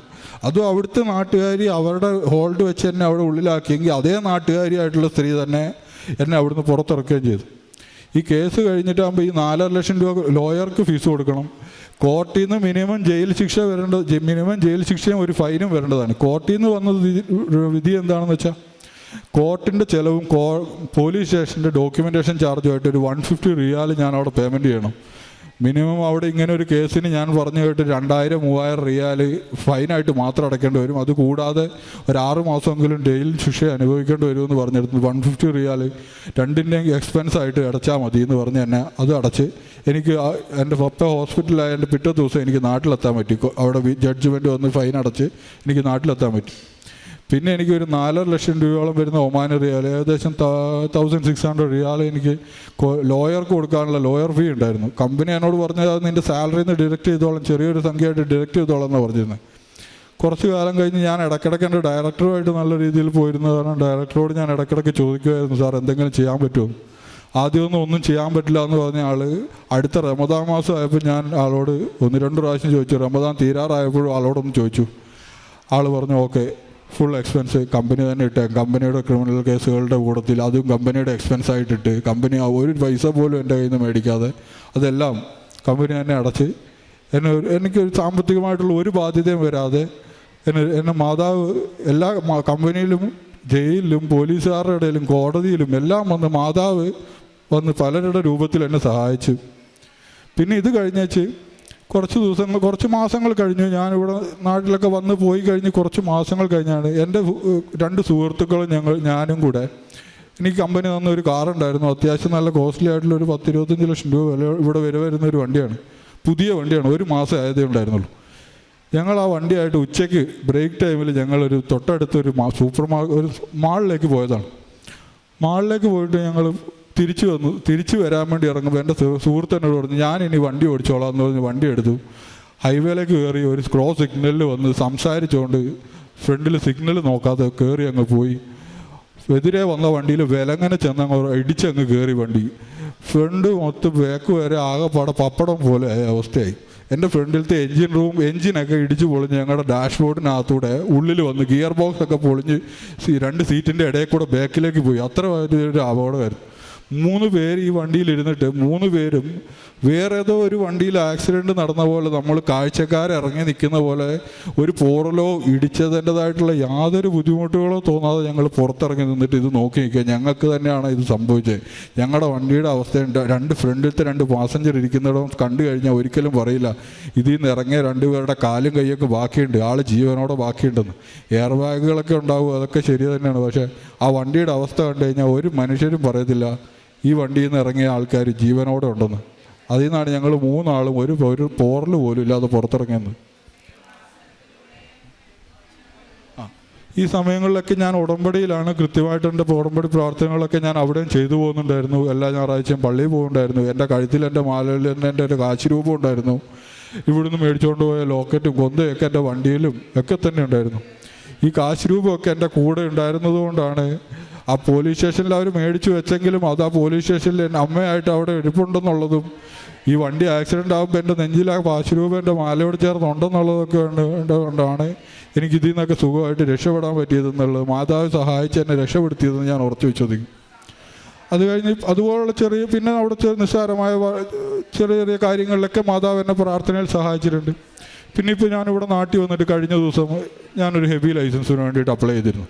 അതും അവിടുത്തെ നാട്ടുകാരി അവരുടെ ഹോൾഡ് വെച്ച് എന്നെ അവിടെ ഉള്ളിലാക്കിയെങ്കിൽ അതേ നാട്ടുകാരിയായിട്ടുള്ള സ്ത്രീ തന്നെ എന്നെ അവിടുന്ന് പുറത്തിറക്കുകയും ചെയ്തു. ഈ കേസ് കഴിഞ്ഞിട്ടാകുമ്പോൾ ഈ 4.5 ലക്ഷം രൂപ ലോയർക്ക് ഫീസ് കൊടുക്കണം. കോർട്ടിൽ നിന്ന് മിനിമം ജയിൽ ശിക്ഷയും ഒരു ഫൈനും വരേണ്ടതാണ്. കോർട്ടിൽ നിന്ന് വന്ന വിധി എന്താണെന്ന് വെച്ചാൽ കോർട്ടിൻ്റെ ചിലവും പോലീസ് സ്റ്റേഷൻ്റെ ഡോക്യുമെൻറ്റേഷൻ ചാർജുമായിട്ട് ഒരു 150 റിയാൽ ഞാൻ അവിടെ പേയ്മെൻറ്റ് ചെയ്യണം. മിനിമം അവിടെ ഇങ്ങനെ ഒരു കേസിന് ഞാൻ പറഞ്ഞു കേട്ട് 2000-3000 റിയാൽ ഫൈനായിട്ട് മാത്രം അടയ്ക്കേണ്ടി വരും. അതുകൂടാതെ ഒരു 6 മാസമെങ്കിലും ജയിൽ ശിക്ഷ അനുഭവിക്കേണ്ടി വരുമെന്ന് പറഞ്ഞെടുത്ത് 150 റിയാൽ രണ്ടിൻ്റെയും എക്സ്പെൻസായിട്ട് അടച്ചാൽ മതി എന്ന് പറഞ്ഞ് തന്നെ അത് അടച്ച് എനിക്ക് എൻ്റെ പപ്പ ഹോസ്പിറ്റലായ എൻ്റെ പിറ്റേ ദിവസം എനിക്ക് നാട്ടിലെത്താൻ പറ്റി. അവിടെ ജഡ്ജ്മെൻറ്റ് വന്ന് ഫൈൻ അടച്ച് എനിക്ക് നാട്ടിലെത്താൻ പറ്റി. പിന്നെ എനിക്ക് ഒരു 4.5 ലക്ഷം രൂപയോളം വരുന്ന ഒമാൻ റിയാൽ, ഏകദേശം 1600 റിയാൽ എനിക്ക് ലോയർക്ക് കൊടുക്കാനുള്ള ലോയർ ഫീ ഉണ്ടായിരുന്നു. കമ്പനി എന്നോട് പറഞ്ഞത് അത് നിൻ്റെ സാലറിയിൽ നിന്ന് ഡിഡക്റ്റ് ചെയ്തോളാം, ചെറിയൊരു സംഖ്യയായിട്ട് ഡിഡക്റ്റ് ചെയ്തോളാം എന്നാണ് പറഞ്ഞിരുന്നത്. കുറച്ച് കാലം കഴിഞ്ഞ് ഞാൻ ഇടയ്ക്കിടയ്ക്ക് എൻ്റെ ഡയറക്ടറുമായിട്ട് നല്ല രീതിയിൽ പോയിരുന്ന കാരണം ഡയറക്ടറോട് ഞാൻ ഇടയ്ക്കിടയ്ക്ക് ചോദിക്കുമായിരുന്നു, സാർ എന്തെങ്കിലും ചെയ്യാൻ പറ്റുമോ? ഒന്നും ചെയ്യാൻ പറ്റില്ല എന്ന് പറഞ്ഞ ആൾ അടുത്ത റമദാൻ മാസം ആയപ്പോൾ ഞാൻ ആളോട് 1-2 പ്രാവശ്യം ചോദിച്ചു. റമദാൻ തീരാറായപ്പോഴും ആളോടൊന്ന് ചോദിച്ചു. ആൾ പറഞ്ഞു ഓക്കെ, ഫുൾ എക്സ്പെൻസ് കമ്പനി തന്നെ ഇട്ടേ, കമ്പനിയുടെ ക്രിമിനൽ കേസുകളുടെ കൂട്ടത്തിൽ അതും കമ്പനിയുടെ എക്സ്പെൻസ് ആയിട്ടിട്ട് കമ്പനി ഒരു പൈസ പോലും എൻ്റെ കയ്യിൽ നിന്ന് മേടിക്കാതെ അതെല്ലാം കമ്പനി തന്നെ അടച്ച് എനിക്കൊരു സാമ്പത്തികമായിട്ടുള്ള ഒരു ബാധ്യതയും വരാതെ എന്നെ മാതാവ് എല്ലാ കമ്പനിയിലും ജയിലിലും പോലീസുകാരുടെ ഇടയിലും കോടതിയിലും എല്ലാം മാതാവ് വന്ന് പലരുടെ രൂപത്തിൽ എന്നെ സഹായിച്ചു. പിന്നെ ഇത് കഴിഞ്ഞേച്ച് കുറച്ച് മാസങ്ങൾ കഴിഞ്ഞു. ഞാനിവിടെ നാട്ടിലൊക്കെ വന്ന് പോയി കഴിഞ്ഞ് കുറച്ച് മാസങ്ങൾ കഴിഞ്ഞാണ് എൻ്റെ 2 സുഹൃത്തുക്കളും ഞാനും കൂടെ എനിക്ക് കമ്പനി തന്ന ഒരു കാറുണ്ടായിരുന്നു. അത്യാവശ്യം നല്ല കോസ്റ്റ്ലി ആയിട്ടുള്ള ഒരു 10-25 ലക്ഷം രൂപ വില ഇവിടെ വരുന്ന ഒരു വണ്ടിയാണ്. പുതിയ വണ്ടിയാണ്, 1 മാസം ആയതേ ഉണ്ടായിരുന്നുള്ളൂ. ഞങ്ങൾ ആ വണ്ടിയായിട്ട് ഉച്ചയ്ക്ക് ബ്രേക്ക് ടൈമിൽ ഞങ്ങളൊരു തൊട്ടടുത്തൊരു ഒരു മാളിലേക്ക് പോയതാണ്. മാളിലേക്ക് പോയിട്ട് ഞങ്ങൾ തിരിച്ചു വരാൻ വേണ്ടി ഇറങ്ങുമ്പോൾ എൻ്റെ സുഹൃത്തിനോട് പറഞ്ഞു ഞാൻ ഇനി വണ്ടി ഓടിച്ചോളാം എന്ന് പറഞ്ഞ് വണ്ടി എടുത്തു. ഹൈവേയിലേക്ക് കയറി ഒരു ക്രോസ് സിഗ്നലിൽ വന്ന് സംസാരിച്ചുകൊണ്ട് ഫ്രണ്ടിൽ സിഗ്നൽ നോക്കാതെ കയറി അങ്ങ് പോയി. എതിരെ വന്ന വണ്ടിയിൽ വിലങ്ങനെ ചെന്നങ്ങ് ഇടിച്ചങ്ങ് കയറി വണ്ടി. ഫ്രണ്ട് മൊത്തം ബാക്ക് വരെ ആകെപ്പാടെ പപ്പടം പോലെ അവസ്ഥയായി. എൻ്റെ ഫ്രണ്ടിലത്തെ എൻജിനൊക്കെ ഇടിച്ച് പൊളിഞ്ഞ് ഞങ്ങളുടെ ഡാഷ്ബോർഡിനകത്തൂടെ ഉള്ളിൽ വന്ന് ഗിയർ ബോക്സ് ഒക്കെ പൊളിഞ്ഞ് 2 സീറ്റിൻ്റെ ഇടയിൽ കൂടെ ബാക്കിലേക്ക് പോയി. അത്ര വലിയൊരു അപകടമായിരുന്നു. 3 പേര് ഈ വണ്ടിയിലിരുന്നിട്ട് 3 പേരും വേറെ ഏതോ ഒരു വണ്ടിയിൽ ആക്സിഡൻറ്റ് നടന്ന പോലെ നമ്മൾ കാഴ്ചക്കാരിറങ്ങി നിൽക്കുന്ന പോലെ ഒരു പോറലോ ഇടിച്ചതിൻ്റെതായിട്ടുള്ള യാതൊരു ബുദ്ധിമുട്ടുകളോ തോന്നാതെ ഞങ്ങൾ പുറത്തിറങ്ങി നിന്നിട്ട് ഇത് നോക്കി നിൽക്കുക. ഞങ്ങൾക്ക് തന്നെയാണ് ഇത് സംഭവിച്ചത്. ഞങ്ങളുടെ വണ്ടിയുടെ അവസ്ഥയുണ്ട്. 2 ഫ്രണ്ടിലത്തെ 2 പാസഞ്ചർ ഇരിക്കുന്നിടം കണ്ടു കഴിഞ്ഞാൽ ഒരിക്കലും പറയില്ല ഇതിൽ നിന്ന് ഇറങ്ങിയ 2 പേരുടെ കാലും കൈയൊക്കെ ബാക്കിയുണ്ട്, ആൾ ജീവനോടെ ബാക്കിയുണ്ടെന്ന്. എയർ ബാഗുകളൊക്കെ ഉണ്ടാവും, അതൊക്കെ ശരി തന്നെയാണ്. പക്ഷേ ആ വണ്ടിയുടെ അവസ്ഥ കണ്ടു കഴിഞ്ഞാൽ ഒരു മനുഷ്യരും പറയത്തില്ല ഈ വണ്ടിയിൽ നിന്ന് ഇറങ്ങിയ ആൾക്കാർ ജീവനോടെ ഉണ്ടെന്ന്. അതിൽ നിന്നാണ് ഞങ്ങൾ 3 ആളും ഒരു പോറൽ പോലും ഇല്ലാതെ പുറത്തിറങ്ങിയത്. ഈ സമയങ്ങളിലൊക്കെ ഞാൻ ഉടമ്പടിയിലാണ്. കൃത്യമായിട്ട് എൻ്റെ ഉടമ്പടി പ്രാർത്ഥനകളൊക്കെ ഞാൻ അവിടെയും ചെയ്തു പോകുന്നുണ്ടായിരുന്നു. എല്ലാ ഞായറാഴ്ചയും പള്ളിയിൽ പോകുന്നുണ്ടായിരുന്നു. എൻ്റെ കഴുത്തിൽ എൻ്റെ മാലയിൽ തന്നെ എൻ്റെ ഒരു കാശിരൂപം ഉണ്ടായിരുന്നു. ഇവിടുന്ന് മേടിച്ചുകൊണ്ട് പോയ ലോക്കറ്റും കൊന്തയൊക്കെ എൻ്റെ വണ്ടിയിലും ഒക്കെ തന്നെ ഉണ്ടായിരുന്നു. ഈ കാശിരൂപമൊക്കെ എൻ്റെ കൂടെ ഉണ്ടായിരുന്നത് കൊണ്ടാണ് ആ പോലീസ് സ്റ്റേഷനിൽ അവർ മേടിച്ചു വെച്ചെങ്കിലും അത് ആ പോലീസ് സ്റ്റേഷനിൽ എൻ്റെ അമ്മയായിട്ട് അവിടെ ഇരിപ്പുണ്ടെന്നുള്ളതും ഈ വണ്ടി ആക്സിഡൻ്റ് ആകുമ്പോൾ എൻ്റെ നെഞ്ചിൽ ആ കാശിരൂപം എൻ്റെ മാലയോട് ചേർന്നുണ്ടെന്നുള്ളതൊക്കെ കൊണ്ടാണ് എനിക്കിതിൽ നിന്നൊക്കെ സുഖമായിട്ട് രക്ഷപ്പെടാൻ പറ്റിയതെന്നുള്ളത്, മാതാവ് സഹായിച്ച് എന്നെ രക്ഷപ്പെടുത്തിയതെന്ന് ഞാൻ ഉറച്ചു വിശ്വസിക്കും. അത് കഴിഞ്ഞ് അതുപോലുള്ള പിന്നെ അവിടെ നിസ്സാരമായ ചെറിയ കാര്യങ്ങളിലൊക്കെ മാതാവ് എന്നെ പ്രാർത്ഥനയിൽ സഹായിച്ചിട്ടുണ്ട്. പിന്നെ ഇപ്പോൾ ഞാനിവിടെ നാട്ടിൽ വന്നിട്ട് കഴിഞ്ഞ ദിവസം ഞാനൊരു ഹെവി ലൈസൻസിന് വേണ്ടിയിട്ട് അപ്ലൈ ചെയ്തിരുന്നു.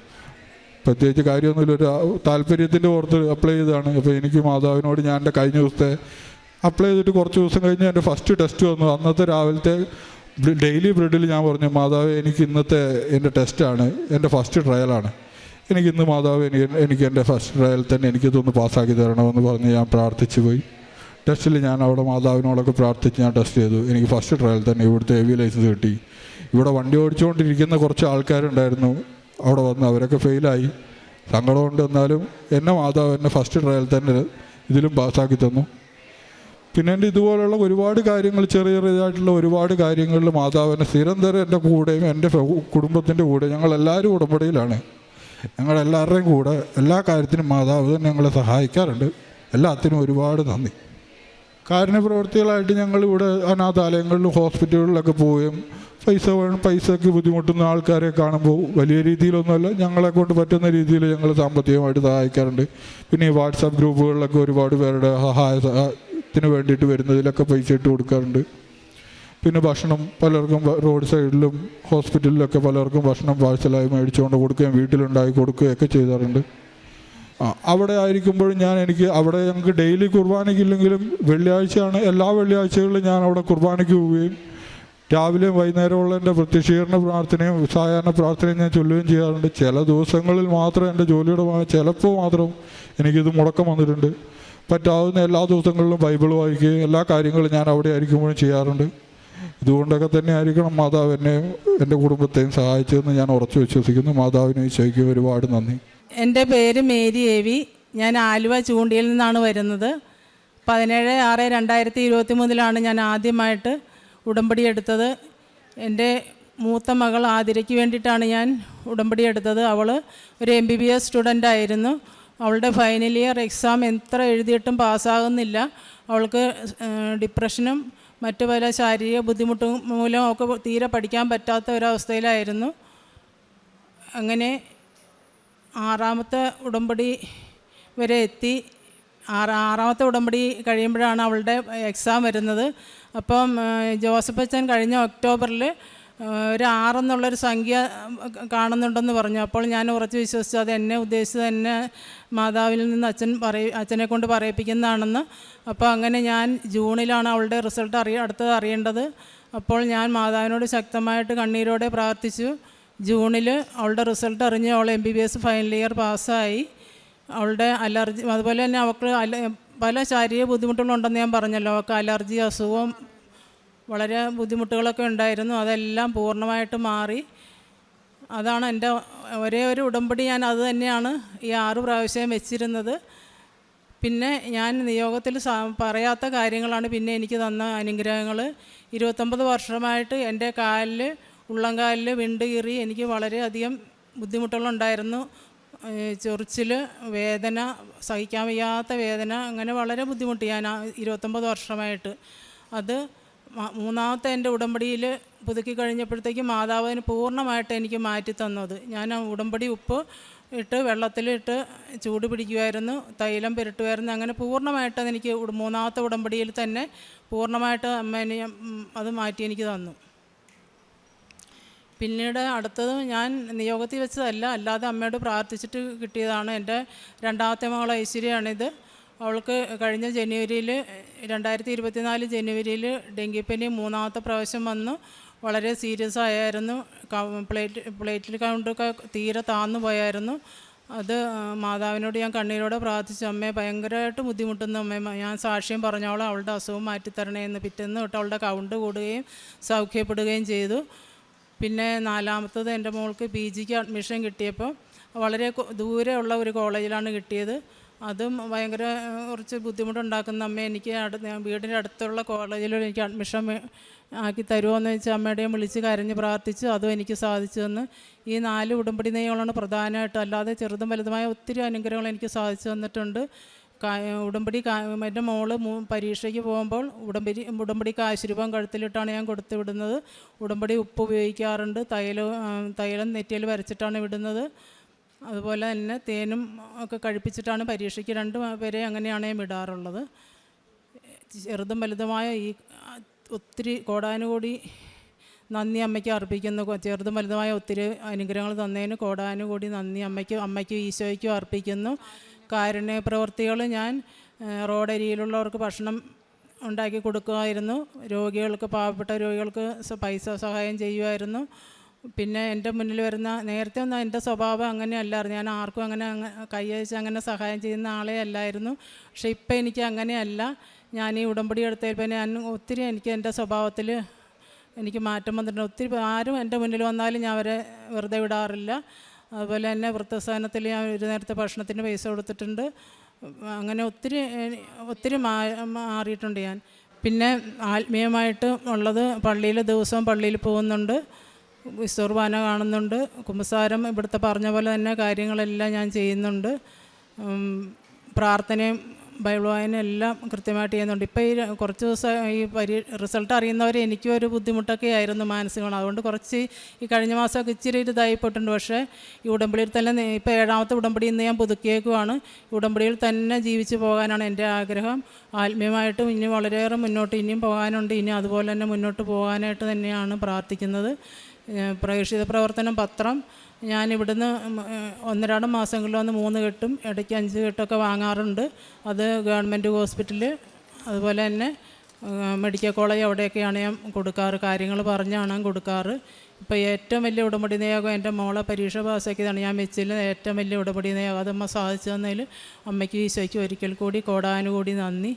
പ്രത്യേകിച്ച് കാര്യമൊന്നുമില്ല, ഒരു താല്പര്യത്തിൻ്റെ പുറത്ത് അപ്ലൈ ചെയ്തതാണ്. അപ്പോൾ എനിക്ക് മാതാവിനോട് ഞാൻ എൻ്റെ കഴിഞ്ഞ ദിവസത്തെ അപ്ലൈ ചെയ്തിട്ട് കുറച്ച് ദിവസം കഴിഞ്ഞ് എൻ്റെ ഫസ്റ്റ് ടെസ്റ്റ് വന്നു. അന്നത്തെ രാവിലത്തെ ഡെയിലി ബ്രെഡിൽ ഞാൻ പറഞ്ഞു, മാതാവ് എനിക്ക് ഇന്നത്തെ എൻ്റെ ടെസ്റ്റാണ്, എൻ്റെ ഫസ്റ്റ് ട്രയലാണ്, എനിക്കിന്ന് മാതാവ് എനിക്ക് എൻ്റെ ഫസ്റ്റ് ട്രയൽ തന്നെ എനിക്കിതൊന്ന് പാസ്സാക്കി തരണമെന്ന് പറഞ്ഞ് ഞാൻ പ്രാർത്ഥിച്ചു പോയി. ടെസ്റ്റിൽ ഞാൻ അവിടെ മാതാവിനോടൊക്കെ പ്രാർത്ഥിച്ച് ഞാൻ ടെസ്റ്റ് ചെയ്തു. എനിക്ക് ഫസ്റ്റ് ട്രയൽ തന്നെ ഇവിടുത്തെ ഹെവി ലൈസൻസ് കിട്ടി. ഇവിടെ വണ്ടി ഓടിച്ചുകൊണ്ടിരിക്കുന്ന കുറച്ച് ആൾക്കാരുണ്ടായിരുന്നു അവിടെ വന്ന്, അവരൊക്കെ ഫെയിലായി. സങ്കടമുണ്ട്. എന്നാലും എന്നെ മാതാവ് എന്നെ ഫസ്റ്റ് ട്രയൽ തന്നെ ഇതിലും പാസ്സാക്കി തന്നു. പിന്നെ എൻ്റെ ഇതുപോലുള്ള ഒരുപാട് കാര്യങ്ങൾ, ചെറിയതായിട്ടുള്ള ഒരുപാട് കാര്യങ്ങളിൽ മാതാവ് എന്നെ നിരന്തരം എൻ്റെ കൂടെയും എൻ്റെ കുടുംബത്തിൻ്റെ കൂടെ ഞങ്ങളെല്ലാവരും ഉടമ്പടിയിലാണ്. ഞങ്ങളെല്ലാവരുടെയും കൂടെ എല്ലാ കാര്യത്തിനും മാതാവ് തന്നെ ഞങ്ങളെ സഹായിക്കാറുണ്ട്. എല്ലാത്തിനും ഒരുപാട് നന്ദി. കാരുണ്യപ്രവർത്തികളായിട്ട് ഞങ്ങളിവിടെ അനാഥാലയങ്ങളിലും ഹോസ്പിറ്റലുകളിലൊക്കെ പോവുകയും പൈസയ്ക്ക് ബുദ്ധിമുട്ടുന്ന ആൾക്കാരെ കാണുമ്പോൾ വലിയ രീതിയിലൊന്നുമല്ല, ഞങ്ങളെ കൊണ്ട് പറ്റുന്ന രീതിയിൽ ഞങ്ങൾ സാമ്പത്തികമായിട്ട് സഹായിക്കാറുണ്ട്. പിന്നെ ഈ വാട്സാപ്പ് ഗ്രൂപ്പുകളിലൊക്കെ ഒരുപാട് പേരുടെ സഹായത്തിന് വേണ്ടിയിട്ട് വരുന്നതിലൊക്കെ പൈസ ഇട്ട് കൊടുക്കാറുണ്ട്. പിന്നെ ഭക്ഷണം പലർക്കും റോഡ് സൈഡിലും ഹോസ്പിറ്റലിലൊക്കെ പലർക്കും ഭക്ഷണം പാഴ്സലായി മേടിച്ചുകൊണ്ട് കൊടുക്കുകയും വീട്ടിലുണ്ടാക്കി കൊടുക്കുകയൊക്കെ ചെയ്യാറുണ്ട്. അവിടെ ആയിരിക്കുമ്പോഴും എനിക്ക് അവിടെ ഞങ്ങൾക്ക് ഡെയിലി കുർബാനയ്ക്കില്ലെങ്കിലും വെള്ളിയാഴ്ചയാണ്, എല്ലാ വെള്ളിയാഴ്ചകളിലും ഞാൻ അവിടെ കുർബാനയ്ക്ക് പോവുകയും രാവിലെ വൈകുന്നേരമുള്ള എൻ്റെ പ്രത്യക്ഷീകരണ പ്രാർത്ഥനയും സായാഹ്ന പ്രാർത്ഥനയും ഞാൻ ചൊല്ലുകയും ചെയ്യാറുണ്ട്. ചില ദിവസങ്ങളിൽ മാത്രം എൻ്റെ ജോലിയുടെ ചിലപ്പോൾ മാത്രം എനിക്കിത് മുടക്കം വന്നിട്ടുണ്ട്. പറ്റാവുന്ന എല്ലാ ദിവസങ്ങളിലും ബൈബിൾ വായിക്കുകയും എല്ലാ കാര്യങ്ങളും ഞാൻ അവിടെ ആയിരിക്കുമ്പോഴും ചെയ്യാറുണ്ട്. ഇതുകൊണ്ടൊക്കെ തന്നെ ആയിരിക്കണം മാതാവ് എന്നെയും എൻ്റെ കുടുംബത്തെയും സഹായിച്ചതെന്ന് ഞാൻ ഉറച്ചു വിശ്വസിക്കുന്നു. മാതാവിനെ ഈശോയ്ക്ക് ഒരുപാട് നന്ദി. എൻ്റെ പേര് മേരി ഏവി. ഞാൻ ആലുവ ചൂണ്ടിയിൽ നിന്നാണ് വരുന്നത്. 17/6/2023 ഞാൻ ആദ്യമായിട്ട് ഉടമ്പടി എടുത്തത്. എൻ്റെ മൂത്ത മകൾ ആതിരയ്ക്ക് വേണ്ടിയിട്ടാണ് ഞാൻ ഉടമ്പടി എടുത്തത്. അവൾ ഒരു MBBS സ്റ്റുഡൻ്റ് ആയിരുന്നു. അവളുടെ ഫൈനൽ ഇയർ എക്സാം എത്ര എഴുതിയിട്ടും പാസ്സാകുന്നില്ല. അവൾക്ക് ഡിപ്രഷനും മറ്റു പല ശാരീരിക ബുദ്ധിമുട്ടും മൂലം ഒക്കെ തീരെ പഠിക്കാൻ പറ്റാത്ത ഒരവസ്ഥയിലായിരുന്നു. അങ്ങനെ 6ാമത്തെ ഉടമ്പടി വരെ എത്തി. ആറാമത്തെ ഉടമ്പടി കഴിയുമ്പോഴാണ് അവളുടെ എക്സാം വരുന്നത്. അപ്പം ജോസഫ് അച്ഛൻ കഴിഞ്ഞ ഒക്ടോബറിൽ ഒരു 6 എന്നുള്ളൊരു സംഖ്യ കാണുന്നുണ്ടെന്ന് പറഞ്ഞു. അപ്പോൾ ഞാൻ ഉറച്ചു വിശ്വസിച്ചു അത് എന്നെ ഉദ്ദേശിച്ചത് എന്നെ മാതാവിൽ നിന്ന് അച്ഛനെ കൊണ്ട് പറയിപ്പിക്കുന്നതാണെന്ന്. അപ്പോൾ അങ്ങനെ ഞാൻ ജൂണിലാണ് അവളുടെ റിസൾട്ട് അടുത്തത് അറിയേണ്ടത്. അപ്പോൾ ഞാൻ മാതാവിനോട് ശക്തമായിട്ട് കണ്ണീരോടെ പ്രാർത്ഥിച്ചു. ജൂണിൽ അവളുടെ റിസൾട്ട് അറിഞ്ഞ് അവൾ MBBS ഫൈനൽ ഇയർ പാസ്സായി. അവളുടെ അലർജി, അതുപോലെ തന്നെ അവൾക്ക് പല ശാരീരിക ബുദ്ധിമുട്ടുകളുണ്ടെന്ന് ഞാൻ പറഞ്ഞല്ലോ. അവൾക്ക് അലർജി അസുഖം വളരെ ബുദ്ധിമുട്ടുകളൊക്കെ ഉണ്ടായിരുന്നു. അതെല്ലാം പൂർണ്ണമായിട്ട് മാറി. അതാണ് എൻ്റെ ഒരേ ഒരു ഉടമ്പടി. ഞാൻ അത് തന്നെയാണ് ഈ 6 പ്രാവശ്യം വെച്ചിരുന്നത്. പിന്നെ ഞാൻ നിയോഗത്തിൽ പറയാത്ത കാര്യങ്ങളാണ് പിന്നെ എനിക്ക് തന്ന അനുഗ്രഹങ്ങൾ. 29 വർഷമായിട്ട് എൻ്റെ ഉള്ളംകാലിൽ വിണ്ട് കീറി എനിക്ക് വളരെയധികം ബുദ്ധിമുട്ടുകളുണ്ടായിരുന്നു. ചൊറിച്ചിൽ, വേദന, സഹിക്കാൻ വയ്യാത്ത വേദന, അങ്ങനെ വളരെ ബുദ്ധിമുട്ടി ഞാൻ 29 വർഷമായിട്ട്. അത് 3ാമത്തെ എൻ്റെ ഉടമ്പടിയിൽ പുതുക്കി കഴിഞ്ഞപ്പോഴത്തേക്കും മാതാവിന് പൂർണ്ണമായിട്ട് എനിക്ക് മാറ്റി തന്നത്. ഞാൻ ഉടമ്പടി ഉപ്പ് ഇട്ട് വെള്ളത്തിലിട്ട് ചൂട് പിടിക്കുമായിരുന്നു, തൈലം പുരട്ടുമായിരുന്നു. അങ്ങനെ പൂർണ്ണമായിട്ട് അതെനിക്ക് 3ാമത്തെ ഉടമ്പടിയിൽ തന്നെ പൂർണ്ണമായിട്ട് അമ്മേനെ അത് മാറ്റി എനിക്ക് തന്നു. പിന്നീട് അടുത്തത് ഞാൻ നിയോഗത്തിൽ വെച്ചതല്ല, അല്ലാതെ അമ്മയോട് പ്രാർത്ഥിച്ചിട്ട് കിട്ടിയതാണ്. എൻ്റെ 2ാമത്തെ മകൾ ഐശ്വര്യയാണിത്. അവൾക്ക് കഴിഞ്ഞ 2024 ജനുവരിയിൽ ഡെങ്കിപ്പനി 3ാമത്തെ പ്രാവശ്യം വന്നു. വളരെ സീരിയസ് ആയിരുന്നു. പ്ലേറ്റിൽ കൗണ്ടൊക്കെ തീരെ താന്നു പോയായിരുന്നു. അത് മാതാവിനോട് ഞാൻ കണ്ണീരോടെ പ്രാർത്ഥിച്ചു. അമ്മയെ ഭയങ്കരമായിട്ട് ബുദ്ധിമുട്ടുന്നു അമ്മേ, ഞാൻ സാക്ഷ്യം പറഞ്ഞോളാം അവളുടെ അസുഖം മാറ്റിത്തരണേ എന്ന്. പിറ്റേന്ന് തൊട്ട് അവളുടെ കൗണ്ട് കൂടുകയും സൗഖ്യപ്പെടുകയും ചെയ്തു. പിന്നെ 4ാമത്തത് എൻ്റെ മോൾക്ക് PGക്ക് അഡ്മിഷൻ കിട്ടിയപ്പോൾ വളരെ ദൂരെയുള്ള ഒരു കോളേജിലാണ് കിട്ടിയത്. അതും ഭയങ്കര കുറച്ച് ബുദ്ധിമുട്ടുണ്ടാക്കുന്ന അമ്മ, എനിക്ക് വീടിൻ്റെ അടുത്തുള്ള കോളേജിൽ എനിക്ക് അഡ്മിഷൻ ആക്കി തരുമോയെന്ന് വെച്ചാൽ അമ്മയുടെയും വിളിച്ച് കരഞ്ഞ് പ്രാർത്ഥിച്ചു. അതും എനിക്ക് സാധിച്ചു തന്ന്. ഈ 4 ഉടമ്പടി നെയ്കളാണ് പ്രധാനമായിട്ട്. അല്ലാതെ ചെറുതും വലുതുമായ ഒത്തിരി അനുഗ്രഹങ്ങൾ എനിക്ക് സാധിച്ചു തന്നിട്ടുണ്ട്. ഉടമ്പടി എൻ്റെ മോള് പരീക്ഷയ്ക്ക് പോകുമ്പോൾ ഉടമ്പടി കാശുരൂപം കഴുത്തിലിട്ടാണ് ഞാൻ കൊടുത്തു വിടുന്നത്. ഉടമ്പടി ഉപ്പ് ഉപയോഗിക്കാറുണ്ട്. തൈലം നെറ്റിയിൽ വരച്ചിട്ടാണ് വിടുന്നത്. അതുപോലെ തന്നെ തേനും ഒക്കെ കഴിപ്പിച്ചിട്ടാണ് പരീക്ഷയ്ക്ക് 2 പേരെ അങ്ങനെയാണ് ഞാൻ വിടാറുള്ളത്. ചെറുതും വലുതുമായ ഈ ഒത്തിരി കോടാനുകോടി നന്ദി അമ്മയ്ക്ക് അർപ്പിക്കുന്നു. ചെറുതും വലുതുമായ ഒത്തിരി അനുഗ്രഹങ്ങൾ തന്നതിന് കോടാനുകോടി നന്ദി അമ്മയ്ക്കും ഈശോയ്ക്കും അർപ്പിക്കുന്നു. കാരുണ്യ പ്രവൃത്തികൾ ഞാൻ റോഡരിയിലുള്ളവർക്ക് ഭക്ഷണം ഉണ്ടാക്കി കൊടുക്കുമായിരുന്നു. രോഗികൾക്ക്, പാവപ്പെട്ട രോഗികൾക്ക് പൈസ സഹായം ചെയ്യുമായിരുന്നു. പിന്നെ എൻ്റെ മുന്നിൽ വരുന്ന, നേരത്തെ ഒന്നും എൻ്റെ സ്വഭാവം അങ്ങനെ അല്ലായിരുന്നു. ഞാൻ ആർക്കും അങ്ങനെ കൈയച്ച് അങ്ങനെ സഹായം ചെയ്യുന്ന ആളെ അല്ലായിരുന്നു. പക്ഷേ ഇപ്പം എനിക്ക് അങ്ങനെയല്ല. ഞാൻ ഈ ഉടമ്പടി എടുത്തപ്പോൾ ഞാൻ ഒത്തിരി എനിക്ക് എൻ്റെ സ്വഭാവത്തിൽ എനിക്ക് മാറ്റം വന്നിട്ടുണ്ട്. ഒത്തിരി ആരും എൻ്റെ മുന്നിൽ വന്നാലും ഞാൻ അവരെ വെറുതെ വിടാറില്ല. അതുപോലെ തന്നെ വൃദ്ധസദനത്തിൽ ഞാൻ ഒരു നേരത്തെ ഭക്ഷണത്തിന് പൈസ കൊടുത്തിട്ടുണ്ട്. അങ്ങനെ ഒത്തിരി മാറിയിട്ടുണ്ട് ഞാൻ. പിന്നെ ആത്മീയമായിട്ട് ഉള്ളത്, ദിവസവും പള്ളിയിൽ പോകുന്നുണ്ട്, കുർബാന കാണുന്നുണ്ട്, കുമ്പസാരം ഇവിടുത്തെ പറഞ്ഞ പോലെ തന്നെ കാര്യങ്ങളെല്ലാം ഞാൻ ചെയ്യുന്നുണ്ട്. പ്രാർത്ഥനയും ബൈബിൾ വായന എല്ലാം കൃത്യമായിട്ട് ചെയ്യുന്നുണ്ട്. ഇപ്പോൾ ഈ കുറച്ച് ദിവസം ഈ റിസൾട്ട് അറിയുന്നവർ എനിക്കും ഒരു ബുദ്ധിമുട്ടൊക്കെ ആയിരുന്നു മാനസികമാണ്. അതുകൊണ്ട് കുറച്ച് ഈ കഴിഞ്ഞ മാസമൊക്കെ ഇച്ചിരി ഇതായിപ്പോയിട്ടുണ്ട്. പക്ഷേ ഈ ഉടമ്പടിയിൽ തന്നെ ഇപ്പോൾ 7ാമത്തെ ഉടമ്പടി ഇന്ന് ഞാൻ പുതുക്കിയേക്കുവാണ്. ഉടമ്പടിയിൽ തന്നെ ജീവിച്ചു പോകാനാണ് എൻ്റെ ആഗ്രഹം. ആത്മീയമായിട്ടും ഇനി വളരെയേറെ മുന്നോട്ട് ഇനിയും പോകാനുണ്ട്. ഇനി അതുപോലെ തന്നെ മുന്നോട്ട് പോകാനായിട്ട് തന്നെയാണ് പ്രാർത്ഥിക്കുന്നത്. പ്രേക്ഷിത പ്രവർത്തനം പത്രം ഞാൻ ഇവിടുന്ന് 1-2 മാസങ്ങളിൽ വന്ന് 3 കെട്ടും ഇടയ്ക്ക് 5 കെട്ടൊക്കെ വാങ്ങാറുണ്ട്. അത് ഗവൺമെൻറ് ഹോസ്പിറ്റൽ അതുപോലെ തന്നെ മെഡിക്കൽ കോളേജ് അവിടെയൊക്കെയാണ് ഞാൻ കൊടുക്കാറ്. കാര്യങ്ങൾ പറഞ്ഞാണ് ഞാൻ കൊടുക്കാറ്. ഇപ്പോൾ ഏറ്റവും വലിയ ഉടമ്പടി നിയോഗം എൻ്റെ മോളെ പരീക്ഷ പാസ്സാക്കിയതാണ്. ഞാൻ വെച്ചില്ല ഏറ്റവും വലിയ ഉടമ്പടി നിയോഗം. അതമ്മ സാധിച്ചു തന്നതിൽ അമ്മയ്ക്ക് ഈശോയ്ക്ക് ഒരിക്കൽ കൂടി കോടാനുകൂടി നന്ദി.